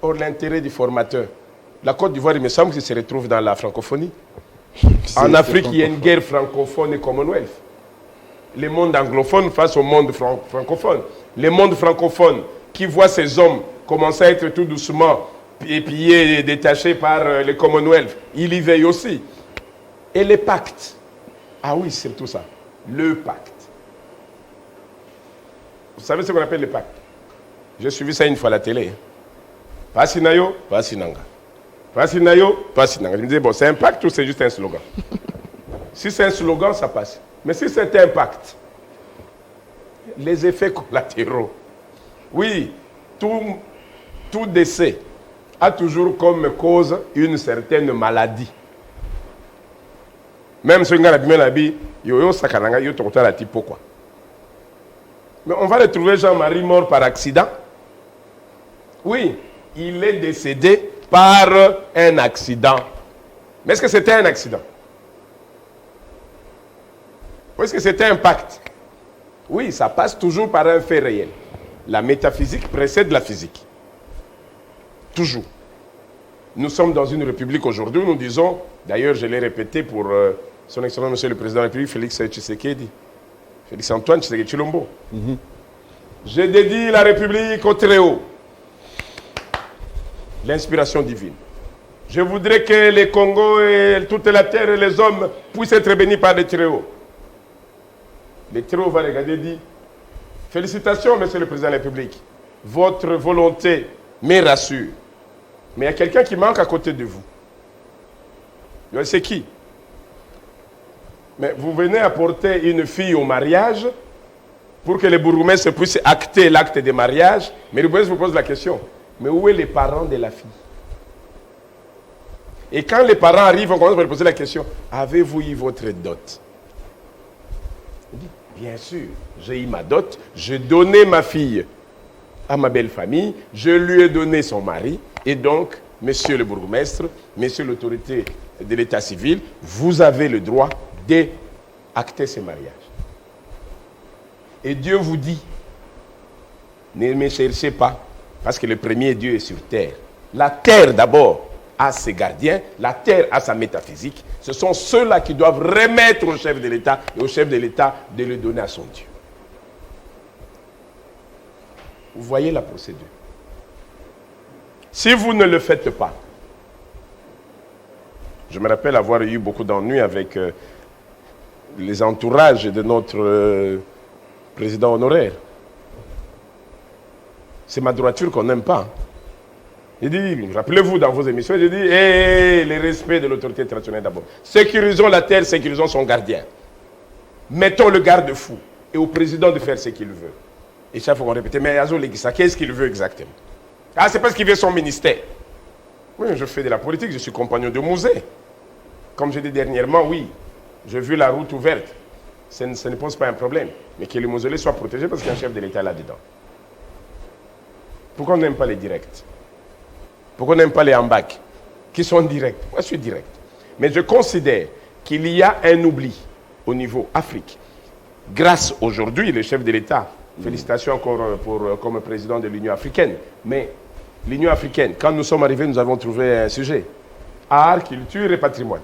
Or, l'intérêt du formateur, la Côte d'Ivoire, il me semble qu'il se retrouve dans la francophonie. En Afrique, il y a une guerre francophone et Commonwealth. Le monde anglophone face au monde francophone. Le monde francophone qui voit ces hommes commencer à être tout doucement pillés et détachés par le Commonwealth, il y veille aussi. Et les pactes. Ah oui, c'est tout ça. Le pacte. Vous savez ce qu'on appelle le pacte? J'ai suivi ça une fois à la télé. Pas Sinayo, pas Sinanga. Pas Sinayo, pas Sinanga. Je me disais, bon, c'est un pacte ou c'est juste un slogan? Si c'est un slogan, ça passe. Mais si c'est un pacte, les effets collatéraux. Oui, tout décès a toujours comme cause une certaine maladie. Même si on a bien yo sakananga yo tokota la type pourquoi. Mais on va retrouver Jean-Marie mort par accident. Oui, il est décédé par un accident. Mais est-ce que c'était un accident? Ou est-ce que c'était un pacte? Oui, ça passe toujours par un fait réel. La métaphysique précède la physique. Toujours. Nous sommes dans une république aujourd'hui, nous disons, d'ailleurs je l'ai répété pour son excellence monsieur le président de la République, Félix Tshisekedi, Félix Antoine Tshisekedi Chilombo. Je dédie la République au Très-Haut. L'inspiration divine. Je voudrais que les Congos et toute la terre et les hommes puissent être bénis par le Très-Haut. Le Très-Haut va regarder et dire, félicitations monsieur le président de la République, votre volonté me rassure. Mais il y a quelqu'un qui manque à côté de vous. C'est qui? Mais vous venez apporter une fille au mariage pour que les bourgmestres puissent acter l'acte de mariage. Mais le bourgmestre vous pose la question, mais où sont les parents de la fille? Et quand les parents arrivent, on commence par lui poser la question, avez-vous eu votre dot? Il dit, bien sûr, j'ai eu ma dot, j'ai donné ma fille à ma belle famille, je lui ai donné son mari, et donc, monsieur le bourgmestre, monsieur l'autorité de l'état civil, vous avez le droit d'acter ce mariage. Et Dieu vous dit, ne me cherchez pas, parce que le premier Dieu est sur terre. La terre d'abord a ses gardiens, la terre a sa métaphysique. Ce sont ceux-là qui doivent remettre au chef de l'État et au chef de l'État de le donner à son Dieu. Vous voyez la procédure. Si vous ne le faites pas, je me rappelle avoir eu beaucoup d'ennuis avec les entourages de notre président honoraire. C'est ma droiture qu'on n'aime pas. Il dit, rappelez-vous dans vos émissions, il dit, le respect de l'autorité traditionnelle d'abord. Sécurisons la terre, sécurisons son gardien. Mettons le garde-fou et au président de faire ce qu'il veut. Et chaque fois on répétait, mais Azo Legissa, qu'est-ce qu'il veut exactement? Ah, c'est parce qu'il veut son ministère. Oui, je fais de la politique, je suis compagnon de musée. Comme je dis dernièrement, oui, j'ai vu la route ouverte. Ça ne pose pas un problème. Mais que le mausolée soit protégé parce qu'il y a un chef de l'État là-dedans. Pourquoi on n'aime pas les directs? Pourquoi on n'aime pas les hambacs qui sont directs? Moi, je suis direct. Mais je considère qu'il y a un oubli au niveau Afrique. Grâce aujourd'hui, le chef de l'État, félicitations encore comme président de l'Union africaine. Mais l'Union africaine, quand nous sommes arrivés, nous avons trouvé un sujet. Art, culture et patrimoine.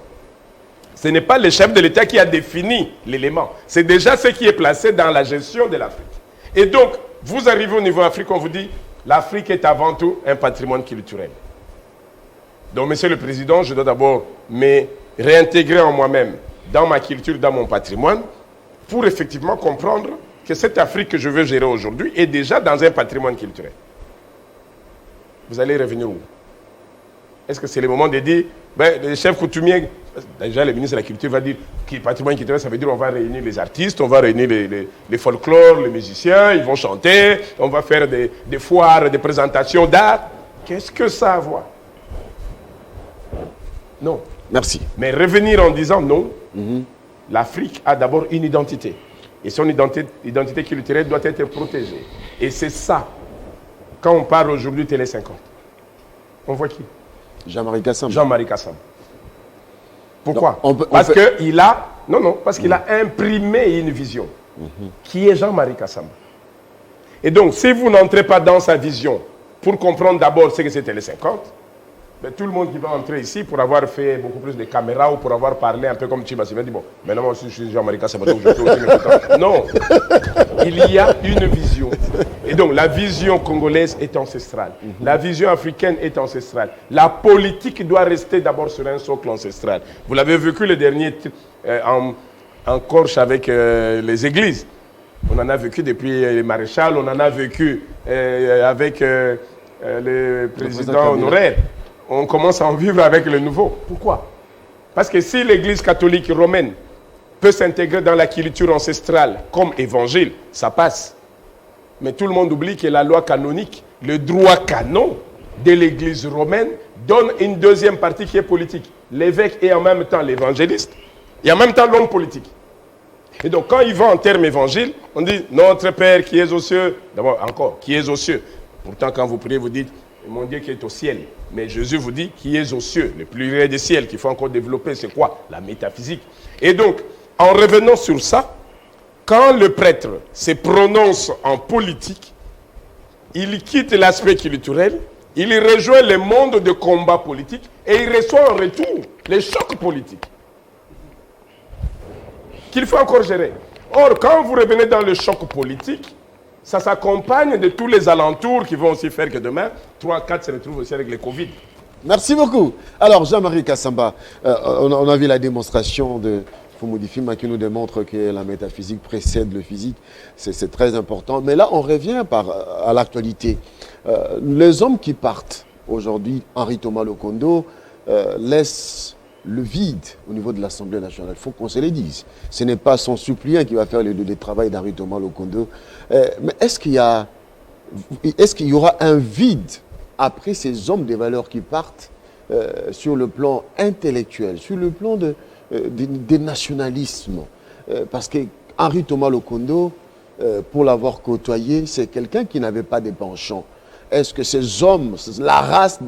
Ce n'est pas le chef de l'État qui a défini l'élément. C'est déjà ce qui est placé dans la gestion de l'Afrique. Et donc, vous arrivez au niveau Afrique, on vous dit, L'Afrique est avant tout un patrimoine culturel. Donc, Monsieur le Président, je dois d'abord me réintégrer en moi-même, dans ma culture, dans mon patrimoine, pour effectivement comprendre que cette Afrique que je veux gérer aujourd'hui est déjà dans un patrimoine culturel. Vous allez revenir où? Est-ce que c'est le moment de dire, le chef coutumier, déjà le ministre de la Culture va dire que patrimoine culturel, ça veut dire on va réunir les artistes, on va réunir les folklores, les musiciens, ils vont chanter, on va faire des foires, des présentations d'art. Qu'est-ce que ça a à voir? Non. Merci. Mais revenir en disant non, l'Afrique a d'abord une identité. Et son identité culturelle doit être protégée. Et c'est ça. Quand on parle aujourd'hui Télé 50, on voit qui? Jean-Marie Kassam. Jean-Marie Kassam. Pourquoi? Parce qu'il a... Non, parce qu'il a imprimé une vision. Qui est Jean-Marie Kassam. Et donc, si vous n'entrez pas dans sa vision pour comprendre d'abord ce que c'est Télé 50, tout le monde qui va entrer ici pour avoir fait beaucoup plus de caméras ou pour avoir parlé un peu comme Chiba Sylvain dit bon, maintenant moi aussi je suis Jean-Marie Kassam, donc je peux aussi m'écouter. Non, il y a une vision. Et donc la vision congolaise est ancestrale. La vision africaine est ancestrale. La politique doit rester d'abord sur un socle ancestral. Vous l'avez vécu le dernier en Corche avec les églises. On en a vécu depuis les maréchals, on en a vécu avec le président honoraire. On commence à en vivre avec le nouveau. Pourquoi? Parce que si l'église catholique romaine peut s'intégrer dans la culture ancestrale comme évangile, ça passe. Mais tout le monde oublie que la loi canonique, le droit canon de l'église romaine, donne une deuxième partie qui est politique. L'évêque est en même temps l'évangéliste et en même temps l'homme politique. Et donc quand il va en termes évangile, on dit notre Père qui est aux cieux, d'abord encore, qui est aux cieux. Pourtant quand vous priez, vous dites mon Dieu qui est au ciel. Mais Jésus vous dit qui est aux cieux, le plus vrai des ciels, qu'il faut encore développer, c'est quoi? La métaphysique. Et donc, en revenant sur ça, quand le prêtre se prononce en politique, il quitte l'aspect culturel, il rejoint le monde de combat politique et il reçoit en retour les chocs politiques qu'il faut encore gérer. Or, quand vous revenez dans le choc politique, ça s'accompagne de tous les alentours qui vont aussi faire que demain, 3, 4 se retrouvent aussi avec le Covid. Merci beaucoup. Alors, Jean-Marie Kassamba, on a vu la démonstration de Fumudi Fima qui nous démontre que la métaphysique précède le physique. C'est très important. Mais là, on revient à l'actualité. Les hommes qui partent aujourd'hui, Henri Thomas Lokondo, laissent le vide au niveau de l'Assemblée nationale. Il faut qu'on se le dise. Ce n'est pas son suppléant qui va faire le travail d'Henri Thomas Lokondo. Mais est-ce qu'il y aura un vide après ces hommes de valeurs qui partent sur le plan intellectuel, sur le plan des nationalismes? Parce que Henri Thomas Lokondo, pour l'avoir côtoyé, c'est quelqu'un qui n'avait pas de penchant. Est-ce que ces hommes, la race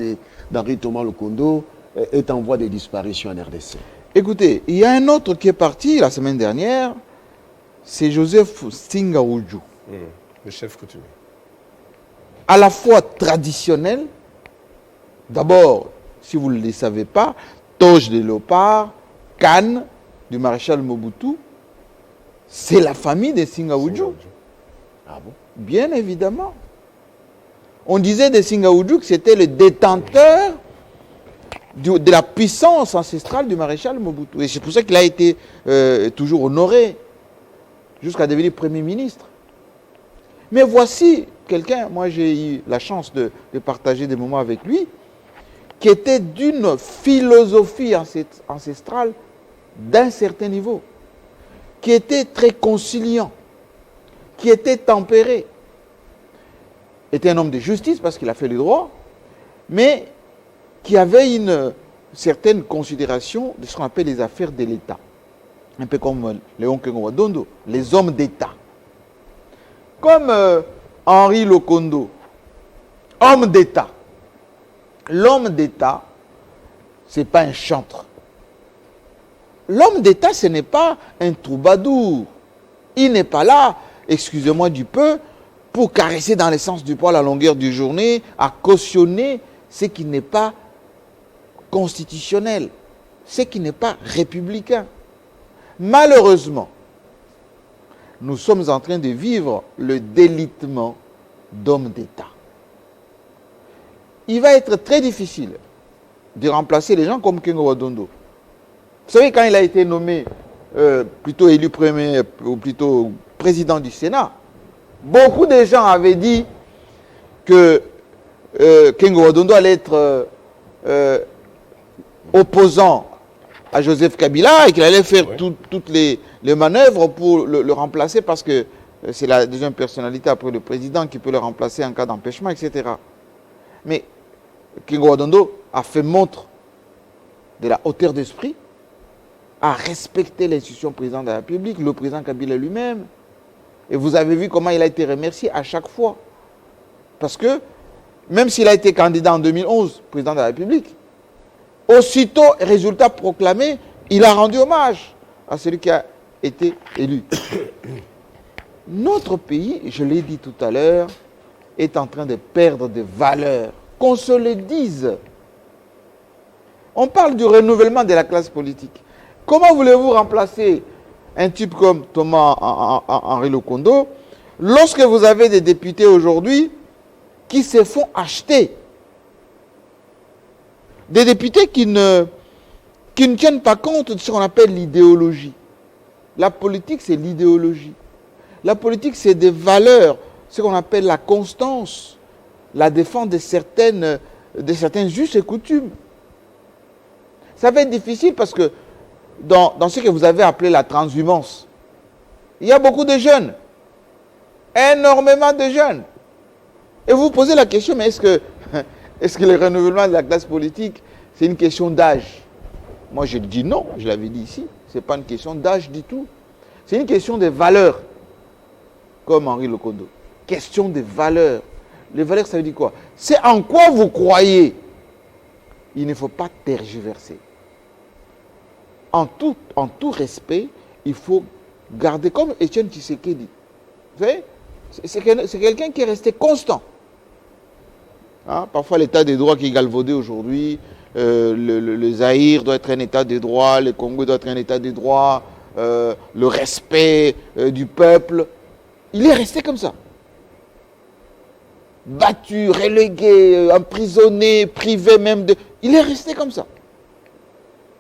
d'Henri Thomas Lokondo, est en voie de disparition en RDC? Écoutez, il y a un autre qui est parti la semaine dernière, c'est Joseph Singaoudjou. Le chef coutumier. À la fois traditionnel, d'abord, si vous ne le savez pas, toge de léopard, canne du maréchal Mobutu, c'est la famille de Singaoudjou. Ah bon? Bien évidemment. On disait de Singaoudjou que c'était le détenteur de la puissance ancestrale du maréchal Mobutu. Et c'est pour ça qu'il a été toujours honoré jusqu'à devenir Premier ministre. Mais voici quelqu'un, moi j'ai eu la chance de partager des moments avec lui, qui était d'une philosophie ancestrale d'un certain niveau, qui était très conciliant, qui était tempéré, était un homme de justice parce qu'il a fait le droit, mais qui avait une certaine considération de ce qu'on appelle les affaires de l'État. Un peu comme Léon Kengo-Wadondo, les hommes d'État. Comme Henri Lokondo, homme d'État. L'homme d'État, ce n'est pas un chantre. L'homme d'État, ce n'est pas un troubadour. Il n'est pas là, excusez-moi du peu, pour caresser dans l'essence du poil à longueur du journée, à cautionner ce qui n'est pas constitutionnel, ce qui n'est pas républicain. Malheureusement, nous sommes en train de vivre le délitement d'hommes d'État. il va être très difficile de remplacer les gens comme Kengo Wadondo. Vous savez, quand il a été nommé, plutôt élu premier, ou plutôt président du Sénat, beaucoup de gens avaient dit que Kengo Wadondo allait être opposant à Joseph Kabila et qu'il allait faire toutes les manœuvres pour le remplacer parce que c'est la deuxième personnalité après le président qui peut le remplacer en cas d'empêchement, etc. Mais Kengo Wadondo a fait montre de la hauteur d'esprit, a respecté l'institution président de la République, le président Kabila lui-même. Et vous avez vu comment il a été remercié à chaque fois. Parce que, même s'il a été candidat en 2011, président de la République, aussitôt résultat proclamé, il a rendu hommage à celui qui a été élu. Notre pays, je l'ai dit tout à l'heure, est en train de perdre des valeurs. Qu'on se le dise. On parle du renouvellement de la classe politique. Comment voulez-vous remplacer un type comme Thomas Henri Lokondo lorsque vous avez des députés aujourd'hui qui se font acheter? Des députés qui ne tiennent pas compte de ce qu'on appelle l'idéologie. La politique, c'est l'idéologie. La politique, c'est des valeurs, ce qu'on appelle la constance, la défense de certains us et coutumes. Ça va être difficile parce que dans ce que vous avez appelé la transhumance, il y a beaucoup de jeunes, énormément de jeunes. Et vous vous posez la question, mais est-ce que le renouvellement de la classe politique, c'est une question d'âge? Moi, je dis non, je l'avais dit ici, ce n'est pas une question d'âge du tout. C'est une question de valeurs, comme Henri Lokondo. Question de valeurs. Les valeurs, ça veut dire quoi? C'est en quoi vous croyez. Il ne faut pas tergiverser. En tout respect, il faut garder, comme Étienne Tshisekedi. Vous savez, c'est quelqu'un qui est resté constant. Hein? Parfois, l'état des droits qui est galvaudé aujourd'hui, le Zaïre doit être un état des droits, le Congo doit être un état des droits, le respect du peuple. Il est resté comme ça. Battu, relégué, emprisonné, privé même de... Il est resté comme ça.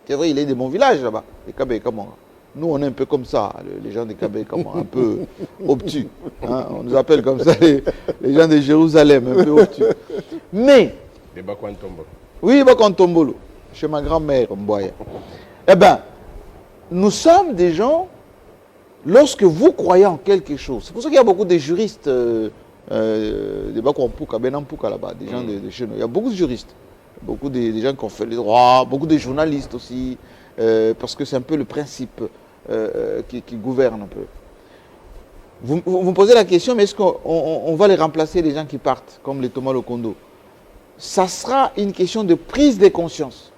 C'est vrai, il est de mon village là-bas, les Kabé Kamara. Nous, on est un peu comme ça, les gens des Kabé Kamara, un peu obtus. Hein? On nous appelle comme ça les gens de Jérusalem, un peu obtus. Mais... De Bakwantombolo. Oui, Bakwantombolo, chez ma grand-mère, Mboya. Eh bien, nous sommes des gens, lorsque vous croyez en quelque chose, c'est pour ça qu'il y a beaucoup de juristes, des Bakwanpouka, Benampouka là-bas, des gens de chez nous. Il y a beaucoup de juristes. Beaucoup de gens qui ont fait les droits, beaucoup de journalistes aussi, parce que c'est un peu le principe qui gouverne un peu. Vous me posez la question, mais est-ce qu'on va les remplacer, les gens qui partent, comme les Thomas Lokondo? Ça sera une question de prise de conscience.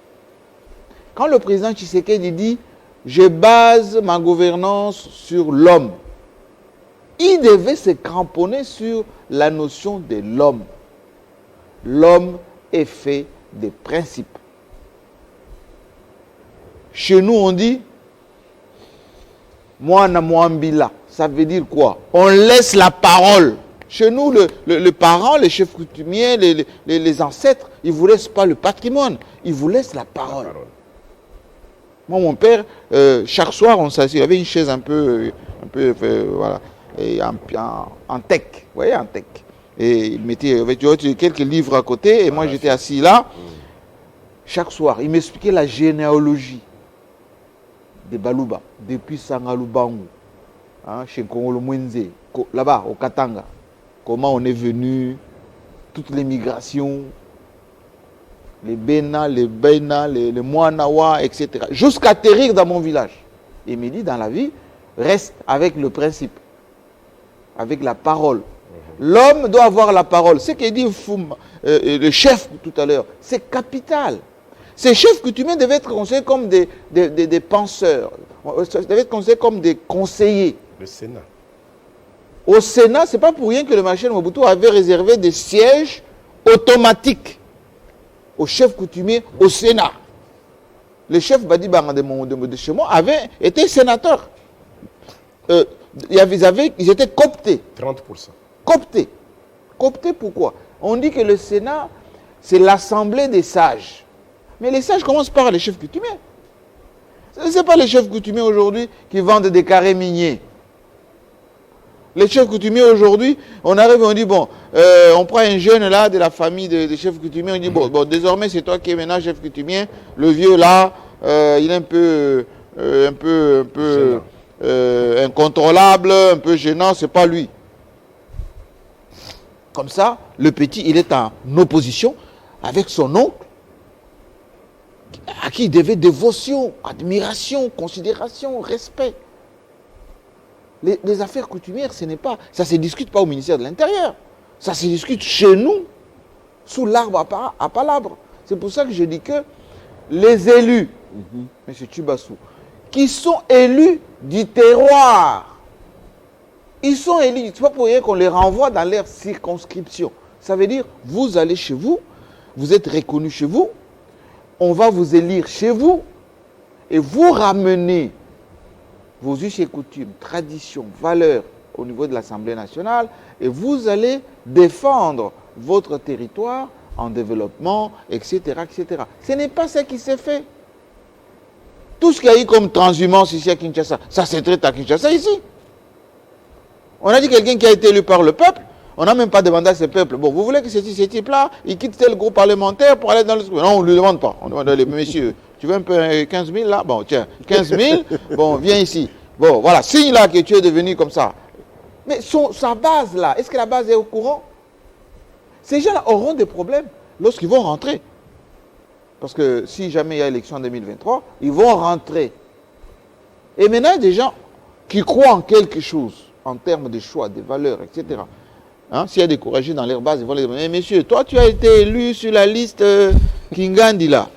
Quand le président Tshisekedi dit « Je base ma gouvernance sur l'homme », il devait se cramponner sur la notion de l'homme. L'homme est fait des principes. Chez nous, on dit Moana Moambila. Ça veut dire quoi? On laisse la parole. Chez nous, le parent, les chefs coutumiers, les ancêtres, ils ne vous laissent pas le patrimoine, ils vous laissent la parole. Moi, mon père, chaque soir, on s'assied. Il avait une chaise un peu voilà, et en tech. Vous voyez, en tech. Et il mettait quelques livres à côté, et moi j'étais assis là. Chaque soir, il m'expliquait la généalogie de Baluba, depuis Sangalubangu, hein, chez Kongolo Mwenze, là-bas, au Katanga. Comment on est venu, toutes les migrations, les Bena, les Moanawa, etc. Jusqu'à atterrir dans mon village. Il me dit, dans la vie, reste avec le principe, avec la parole. L'homme doit avoir la parole. Ce que dit le chef tout à l'heure, c'est capital. Ces chefs coutumiers devaient être considérés comme des penseurs, devaient être considérés comme des conseillers. Le Sénat. Au Sénat, ce n'est pas pour rien que le Marshal Mobutu avait réservé des sièges automatiques aux chefs coutumiers au Sénat. Le chef Badi Banga de chez moi avait été sénateur. Ils étaient cooptés. 30%. Cooptés. Cooptés pourquoi? On dit que le Sénat c'est l'assemblée des sages. Mais les sages commencent par les chefs coutumiers. Ce n'est pas les chefs coutumiers aujourd'hui qui vendent des carrés miniers. Les chefs coutumiers aujourd'hui, on arrive et on dit, bon, on prend un jeune là de la famille des chefs coutumiers, on dit, bon, désormais c'est toi qui es maintenant chef coutumier, le vieux là, il est un peu incontrôlable, un peu gênant, c'est pas lui. Comme ça, le petit, il est en opposition avec son oncle, à qui il devait dévotion, admiration, considération, respect. Les affaires coutumières, ce n'est pas, ça ne se discute pas au ministère de l'Intérieur. Ça se discute chez nous, sous l'arbre à palabres. C'est pour ça que je dis que les élus, M. Tchibassou, qui sont élus du terroir, ils sont élus, c'est pas pour rien qu'on les renvoie dans leur circonscription. Ça veut dire, vous allez chez vous, vous êtes reconnus chez vous, on va vous élire chez vous, et vous ramenez vos us et coutumes, traditions, valeurs au niveau de l'Assemblée nationale, et vous allez défendre votre territoire en développement, etc., etc. Ce n'est pas ça qui s'est fait. Tout ce qu'il y a eu comme transhumance ici à Kinshasa, ça se traite à Kinshasa ici. On a dit quelqu'un qui a été élu par le peuple, on n'a même pas demandé à ce peuple, bon, vous voulez que ce type-là, il quitte tel groupe parlementaire pour aller dans le... Non, on ne lui demande pas. On demande, allez, monsieur, tu veux un peu 15 000 là? Bon, tiens, 15 000, bon, viens ici. Bon, voilà, signe là que tu es devenu comme ça. Mais sa base là, est-ce que la base est au courant? Ces gens-là auront des problèmes lorsqu'ils vont rentrer. Parce que si jamais il y a élection en 2023, ils vont rentrer. Et maintenant, il y a des gens qui croient en quelque chose, en termes de choix, de valeurs, etc. Hein? S'il y a des courageux dans leur base, ils vont les demander, messieurs, toi tu as été élu sur la liste Kingandi là.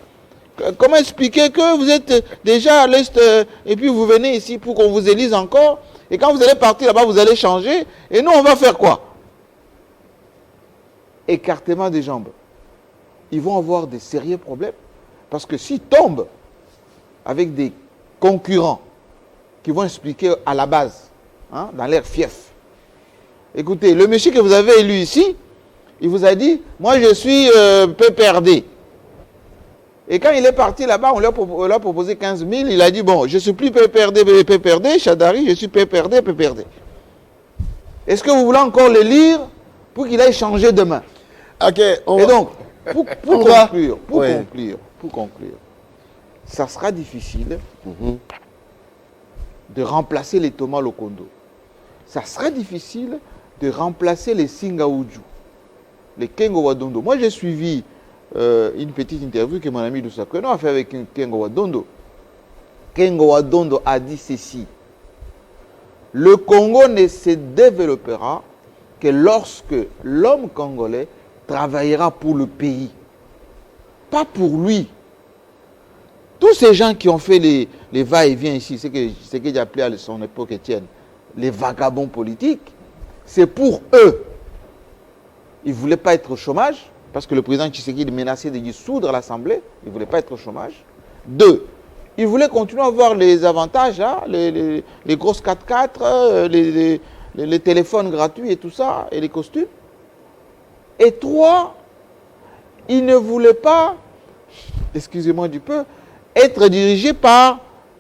Comment expliquer que vous êtes déjà à l'Est et puis vous venez ici pour qu'on vous élise encore? Et quand vous allez partir là-bas, vous allez changer. Et nous, on va faire quoi? Écartement des jambes. Ils vont avoir des sérieux problèmes. Parce que s'ils tombent avec des concurrents qui vont expliquer à la base, hein, dans l'air fief. Écoutez, le monsieur que vous avez élu ici, il vous a dit, moi je suis PPRD. Et quand il est parti là-bas, on lui a proposé 15 000, il a dit, bon, je ne suis plus PPRD, Chadari, je suis PPRD. Est-ce que vous voulez encore le lire pour qu'il aille changer demain? Ok, et donc, pour conclure, ça sera difficile de remplacer les Thomas Lokondo. Ça sera difficile de remplacer les Singaoudjou, les Kengo Wadondo. Moi, j'ai suivi une petite interview que mon ami Doussa Kweno a fait avec Kengo Wadondo. Kengo Wadondo a dit ceci: le Congo ne se développera que lorsque l'homme congolais travaillera pour le pays, pas pour lui. Tous ces gens qui ont fait les va-et-vient ici, c'est ce que j'ai appelé à son époque Étienne, les vagabonds politiques, c'est pour eux. Ils ne voulaient pas être au chômage, parce que le président Tshisekedi menaçait de dissoudre l'Assemblée, il ne voulait pas être au chômage. 2, ils voulaient continuer à avoir les avantages, hein, les grosses 4x4, les téléphones gratuits et tout ça, et les costumes. Et 3, ils ne voulaient pas, excusez-moi du peu, être dirigés par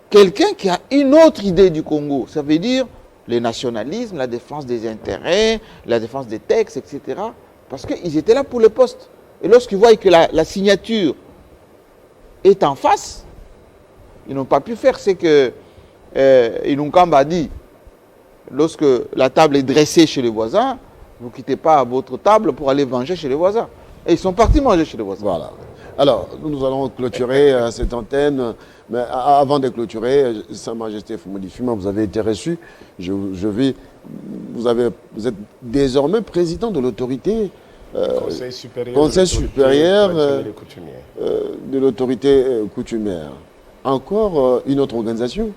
quelqu'un qui a une autre idée du Congo. Ça veut dire le nationalisme, la défense des intérêts, la défense des textes, etc. Parce qu'ils étaient là pour le poste. Et lorsqu'ils voient que la signature est en face, ils n'ont pas pu faire ce que Inunkamba a dit. Lorsque la table est dressée chez les voisins, vous ne quittez pas votre table pour aller manger chez les voisins. Et ils sont partis manger chez les voisins. Voilà. Alors, nous allons clôturer cette antenne. Mais avant de clôturer, Sa Majesté Fumudi Fima, vous avez été reçu. Vous êtes désormais président de l'autorité Conseil supérieur de l'autorité coutumière. Encore une autre organisation?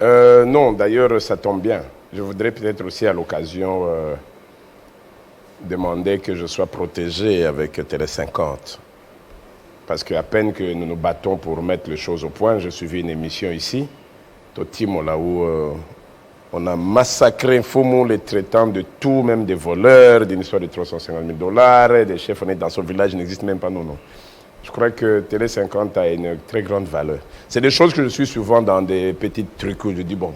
Non, d'ailleurs, ça tombe bien. Je voudrais peut-être aussi à l'occasion demander que je sois protégé avec Télé 50. Parce qu'à peine que nous nous battons pour mettre les choses au point, j'ai suivi une émission ici, Totimo, là où On a massacré Foumou, les traitant de tout, même des voleurs, d'une histoire de 350 000 $, des chefs honnêtes dans son village n'existent même pas, non. Je crois que Télé 50 a une très grande valeur. C'est des choses que je suis souvent dans des petits trucs où je dis, bon,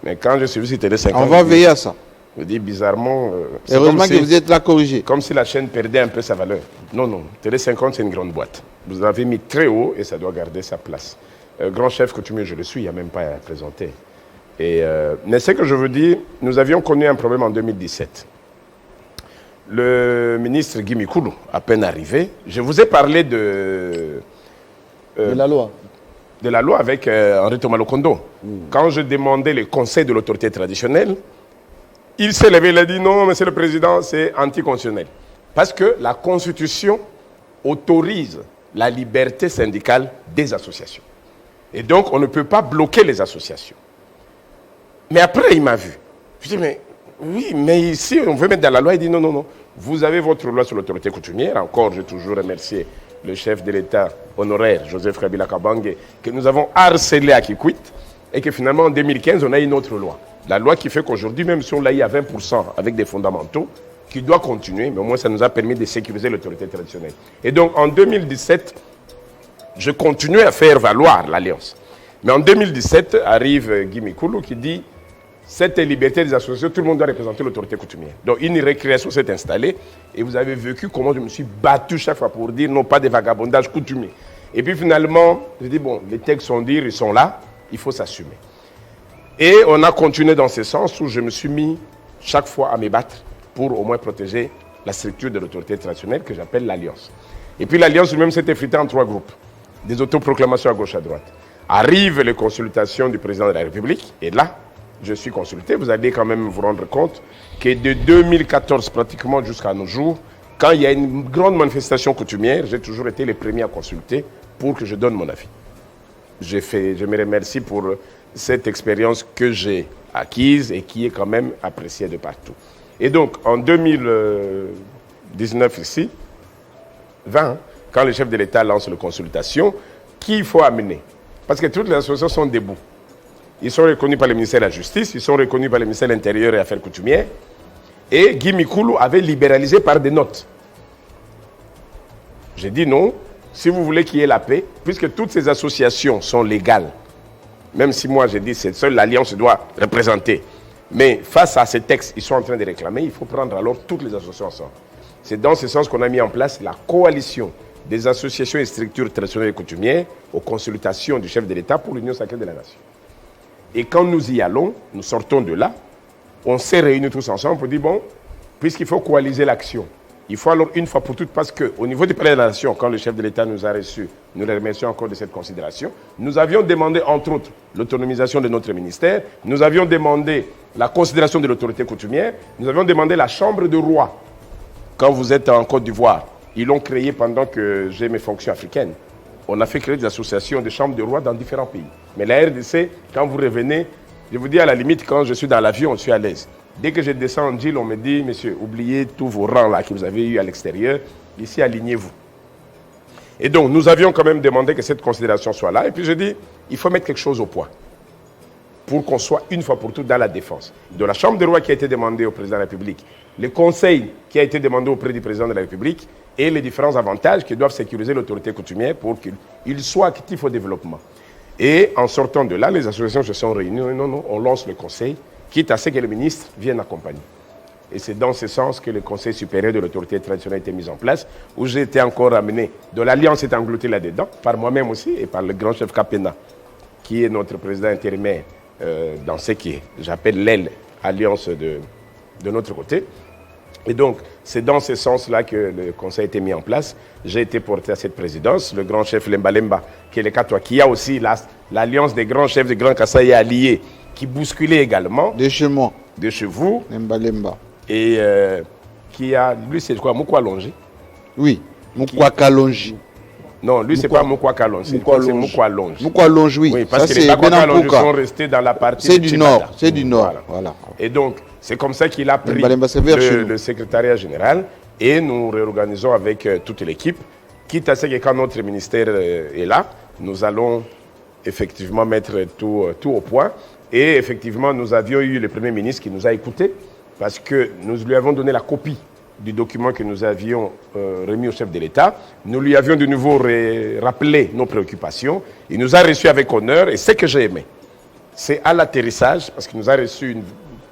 mais quand je suis vu sur Télé 50... On va veiller à ça. Je dis bizarrement... Heureusement que vous êtes là corrigé. Comme si la chaîne perdait un peu sa valeur. Non. Télé 50, c'est une grande boîte. Vous avez mis très haut et ça doit garder sa place. Grand chef coutumier, je le suis, il n'y a même pas à présenter. Mais ce que je veux dire, nous avions connu un problème en 2017. Le ministre Guy Mikulu, à peine arrivé, je vous ai parlé de la loi. De la loi avec Henri Thomas Lokondo. Quand je demandais le conseil de l'autorité traditionnelle, il s'est levé, il a dit non, monsieur le président, c'est anticonstitutionnel. Parce que la Constitution autorise la liberté syndicale des associations. Et donc, on ne peut pas bloquer les associations. Mais après, il m'a vu. Je dis, mais oui, mais ici, on veut mettre dans la loi. Il dit, non. Vous avez votre loi sur l'autorité coutumière. Encore, j'ai toujours remercié le chef de l'État honoraire, Joseph Kabila Kabange, que nous avons harcelé à Kikwit. Et que finalement, en 2015, on a une autre loi. La loi qui fait qu'aujourd'hui, même si on l'a eu à 20% avec des fondamentaux, qui doit continuer, mais au moins ça nous a permis de sécuriser l'autorité traditionnelle. Et donc, en 2017, je continuais à faire valoir l'Alliance. Mais en 2017, arrive Guy Mikulu qui dit cette liberté des associations, tout le monde doit représenter l'autorité coutumière. Donc une récréation s'est installée et vous avez vécu comment je me suis battu chaque fois pour dire non, pas de vagabondage coutumier. Et puis finalement, je dis bon, les textes sont dits, ils sont là, il faut s'assumer. Et on a continué dans ce sens où je me suis mis chaque fois à me battre pour au moins protéger la structure de l'autorité traditionnelle que j'appelle l'Alliance. Et puis l'Alliance lui-même s'est effritée en 3 groupes, des autoproclamations à gauche à droite. Arrivent les consultations du président de la République, et là, je suis consulté. Vous allez quand même vous rendre compte que de 2014 pratiquement jusqu'à nos jours, quand il y a une grande manifestation coutumière, j'ai toujours été le premier à consulter pour que je donne mon avis. Je me remercie pour cette expérience que j'ai acquise et qui est quand même appréciée de partout. Et donc, en 2019 ici, 20, quand le chef de l'État lance la consultation, qui il faut amener? Parce que toutes les associations sont debout. Ils sont reconnus par le ministère de la Justice, ils sont reconnus par le ministère de l'Intérieur et Affaires coutumières. Et Guy Mikulu avait libéralisé par des notes. J'ai dit non, si vous voulez qu'il y ait la paix, puisque toutes ces associations sont légales, même si moi j'ai dit que seule l'Alliance doit représenter, mais face à ces textes, ils sont en train de réclamer, il faut prendre alors toutes les associations ensemble. C'est dans ce sens qu'on a mis en place la coalition des associations et structures traditionnelles et coutumières aux consultations du chef de l'État pour l'Union sacrée de la Nation. Et quand nous y allons, nous sortons de là, on s'est réunis tous ensemble pour dire, bon, puisqu'il faut coaliser l'action, il faut alors une fois pour toutes, parce qu'au niveau du palais de la Nation, quand le chef de l'État nous a reçus, nous les remercions encore de cette considération, nous avions demandé, entre autres, l'autonomisation de notre ministère, nous avions demandé la considération de l'autorité coutumière, nous avions demandé la chambre de roi. Quand vous êtes en Côte d'Ivoire, ils l'ont créé pendant que j'ai mes fonctions africaines. On a fait créer des associations de chambres de roi dans différents pays. Mais la RDC, quand vous revenez, je vous dis à la limite, quand je suis dans l'avion, je suis à l'aise. Dès que je descends en Gilles, on me dit, monsieur, oubliez tous vos rangs là que vous avez eus à l'extérieur. Ici, alignez-vous. Et donc, nous avions quand même demandé que cette considération soit là. Et puis je dis, il faut mettre quelque chose au point pour qu'on soit une fois pour toutes dans la défense. De la chambre de roi qui a été demandée au président de la République, le conseil qui a été demandé auprès du président de la République et les différents avantages qui doivent sécuriser l'autorité coutumière pour qu'il soit actif au développement. Et en sortant de là, les associations se sont réunies. Non, on lance le conseil, quitte à ce que le ministre vienne accompagner. Et c'est dans ce sens que le Conseil supérieur de l'autorité traditionnelle a été mis en place, où j'ai été encore amené, dont l'Alliance est engloutée là-dedans, par moi-même aussi et par le grand chef Kapena, qui est notre président intérimaire dans ce qui j'appelle l'aile Alliance de notre côté. Et donc, c'est dans ce sens-là que le Conseil a été mis en place. J'ai été porté à cette présidence. Le grand chef Lemba Lemba, qui est le Katoa, qui a aussi l'alliance des grands chefs de Grand Kasaï alliés, qui bousculait également. De chez moi. De chez vous. Lemba Lemba. Et qui a, lui c'est quoi, Moukwa Longi? Oui, Moukwa Kalongi. Non, lui c'est pas Moukwa Kalongi, c'est Moukwa Longi. Moukwa Longi, oui. Oui, parce que les Moukwa Kalongi sont restés dans la partie c'est du nord, c'est du nord. Voilà. Et donc, c'est comme ça qu'il a pris le secrétariat général et nous réorganisons avec toute l'équipe, quitte à ce que quand notre ministère est là, nous allons effectivement mettre tout au point. Et effectivement, nous avions eu le Premier ministre qui nous a écoutés parce que nous lui avons donné la copie du document que nous avions remis au chef de l'État. Nous lui avions de nouveau rappelé nos préoccupations. Il nous a reçus avec honneur et ce que j'ai aimé, c'est à l'atterrissage, parce qu'il nous a reçus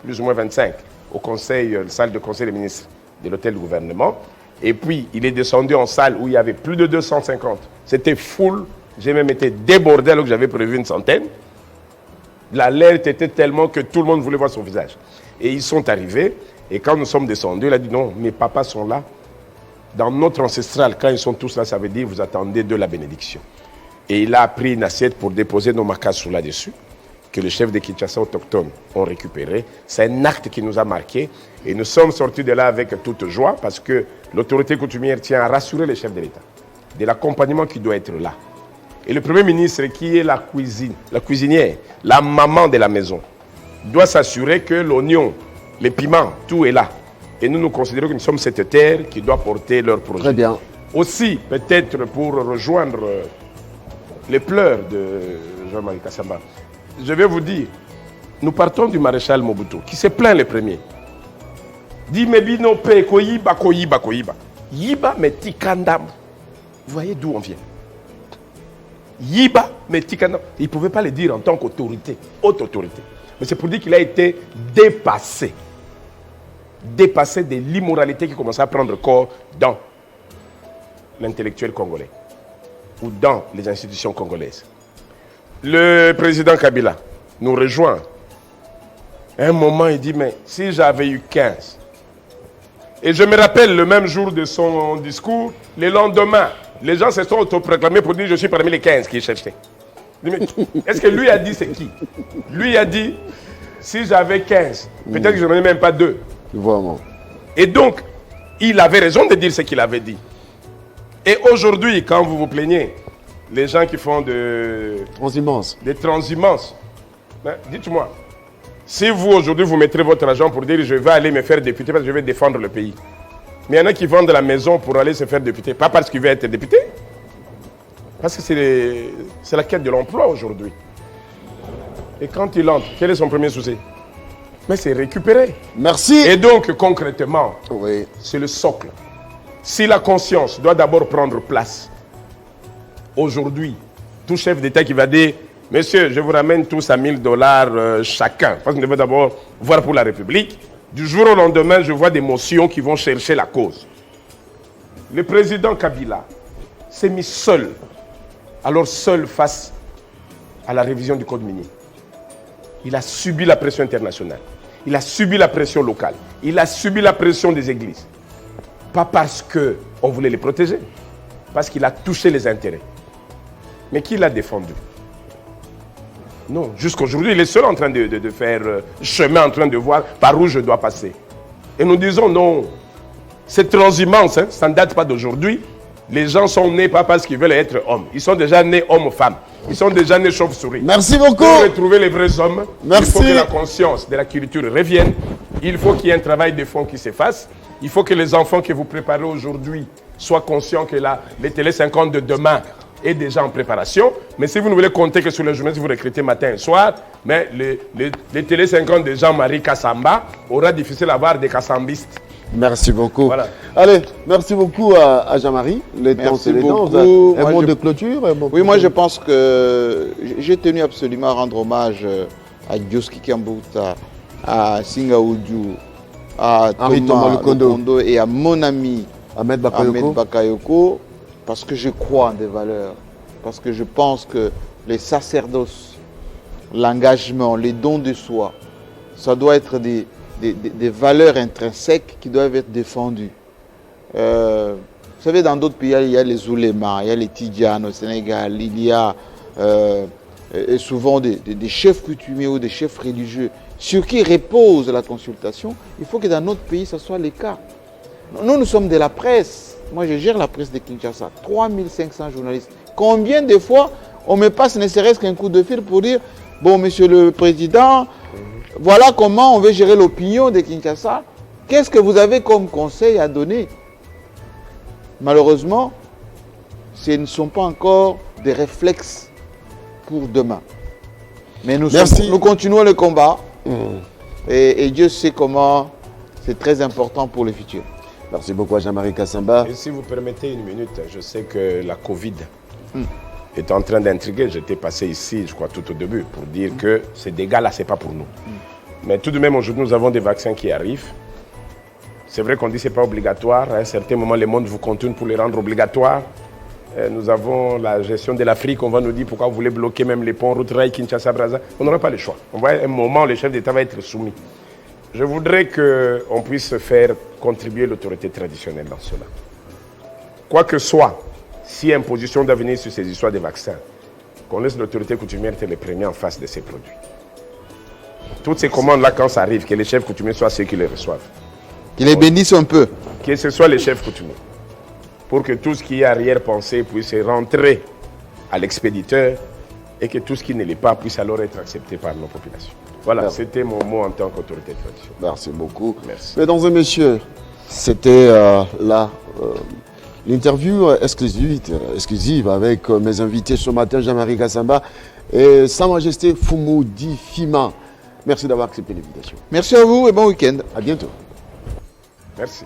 plus ou moins 25 au conseil, salle de conseil des ministres de l'hôtel du gouvernement. Et puis, il est descendu en salle où il y avait plus de 250. C'était full. J'ai même été débordé alors que j'avais prévu une centaine. L'alerte était tellement que tout le monde voulait voir son visage. Et ils sont arrivés. Et quand nous sommes descendus, il a dit non, mes papas sont là. Dans notre ancestral, quand ils sont tous là, ça veut dire vous attendez de la bénédiction. Et il a pris une assiette pour déposer nos macassous là-dessus, que le chef de Kinshasa autochtone ont récupéré. C'est un acte qui nous a marqués. Et nous sommes sortis de là avec toute joie parce que l'autorité coutumière tient à rassurer les chefs de l'État de l'accompagnement qui doit être là. Et le Premier ministre, qui est la cuisinière, la maman de la maison, doit s'assurer que l'oignon, les piments, tout est là. Et nous considérons que nous sommes cette terre qui doit porter leur projet. Très bien. Aussi, peut-être pour rejoindre les pleurs de Jean-Marie Kassamba, je vais vous dire, nous partons du maréchal Mobutu, qui se plaint le premier. Dit Mebino pe koyiba, koyiba, koyiba. Yiba metikandam. Vous voyez d'où on vient. Yiba metikandam. Il ne pouvait pas le dire en tant qu'autorité, haute autorité. Mais c'est pour dire qu'il a été dépassé. Dépassé de l'immoralité qui commençait à prendre corps dans l'intellectuel congolais ou dans les institutions congolaises. Le président Kabila nous rejoint. À un moment, il dit, mais si j'avais eu 15, et je me rappelle le même jour de son discours, le lendemain, les gens se sont autoproclamés pour dire, je suis parmi les 15 qui cherchaient. Est-ce que lui a dit c'est qui? Lui a dit, si j'avais 15, peut-être que je n'en ai même pas 2. Vraiment. Et donc, il avait raison de dire ce qu'il avait dit. Et aujourd'hui, quand vous vous plaignez, les gens qui font des transhumances, dites-moi, si vous aujourd'hui vous mettrez votre argent pour dire je vais aller me faire député parce que je vais défendre le pays, mais il y en a qui vendent la maison pour aller se faire député, pas parce qu'ils veulent être député, parce que c'est la quête de l'emploi aujourd'hui. Et quand il entre, quel est son premier souci? Mais c'est récupérer. Merci. Et donc, concrètement, oui, c'est le socle. Si la conscience doit d'abord prendre place, aujourd'hui, tout chef d'État qui va dire, monsieur, je vous ramène tous à $1000 chacun, parce qu'on devait d'abord voir pour la République, du jour au lendemain, je vois des motions qui vont chercher la cause. Le président Kabila s'est mis seul, alors seul face à la révision du code minier. Il a subi la pression internationale. Il a subi la pression locale. Il a subi la pression des églises. Pas parce qu'on voulait les protéger, parce qu'il a touché les intérêts. Mais qui l'a défendu? Non, jusqu'aujourd'hui, il est seul en train de faire chemin, en train de voir par où je dois passer. Et nous disons non, cette transhumance, ça ne date pas d'aujourd'hui. Les gens sont nés pas parce qu'ils veulent être hommes. Ils sont déjà nés hommes-femmes. Ils sont déjà nés chauves-souris. Merci beaucoup. Pour retrouver les vrais hommes, merci. Il faut que la conscience de la culture revienne. Il faut qu'il y ait un travail de fond qui se fasse. Il faut que les enfants que vous préparez aujourd'hui soient conscients que les télé 50 de demain est déjà en préparation. Mais si vous ne voulez compter que sur les journées, si vous recrutez matin et soir, mais les télé 50 de Jean-Marie Kassamba aura difficile à avoir des kassambistes. Merci beaucoup. Voilà. Allez, merci beaucoup à Jean-Marie. Les temps, c'est les temps. Un mot de clôture. Oui, moi je pense que j'ai tenu absolument à rendre hommage à Joski Kiambuta, à Singa Oudjou, à Thomas Lukondo et à mon ami Ahmed Bakayoko, parce que je crois en des valeurs, parce que je pense que les sacerdoces, l'engagement, les dons de soi, ça doit être des valeurs intrinsèques qui doivent être défendues. Vous savez, dans d'autres pays, il y a les oulémas, il y a les tidjanes au Sénégal, il y a et souvent des chefs coutumiers ou des chefs religieux sur qui repose la consultation. Il faut que dans notre pays, ce soit le cas. Nous sommes de la presse. Moi, je gère la presse de Kinshasa. 3500 journalistes. Combien de fois on me passe ne serait-ce qu'un coup de fil pour dire « Bon, monsieur le président, voilà comment on veut gérer l'opinion de Kinshasa. Qu'est-ce que vous avez comme conseil à donner ?» Malheureusement, ce ne sont pas encore des réflexes pour demain. Mais Merci. nous continuons le combat. Et Dieu sait comment c'est très important pour le futur. Merci beaucoup à Jean-Marie Kassamba. Et si vous permettez une minute, je sais que la Covid est en train d'intriguer. J'étais passé ici, je crois, tout au début, pour dire que ces dégâts-là, ce n'est pas pour nous. Mais tout de même, aujourd'hui, nous avons des vaccins qui arrivent. C'est vrai qu'on dit que ce n'est pas obligatoire. À un certain moment, le monde vous continue pour les rendre obligatoires. Nous avons la gestion de l'Afrique. On va nous dire pourquoi vous voulez bloquer même les ponts, routes, rails, Kinshasa, Brazza. On n'aura pas le choix. On va à un moment où le chef d'État va être soumis. Je voudrais qu'on puisse faire contribuer l'autorité traditionnelle dans cela. Quoi que soit, si imposition doit venir sur ces histoires de vaccins, qu'on laisse l'autorité coutumière être les premiers en face de ces produits. Toutes ces commandes-là, quand ça arrive, que les chefs coutumiers soient ceux qui les reçoivent. Qu'ils les bénissent un peu. Que ce soit les chefs coutumiers. Pour que tout ce qui est arrière-pensée puisse rentrer à l'expéditeur et que tout ce qui ne l'est pas puisse alors être accepté par nos populations. Voilà, c'était mon mot en tant qu'autorité traditionnelle. Merci beaucoup. Merci. Mesdames et messieurs, c'était l'interview exclusive avec mes invités ce matin, Jean-Marie Kassamba et Sa Majesté Fumudi Fima. Merci d'avoir accepté l'invitation. Merci à vous et bon week-end. À bientôt. Merci.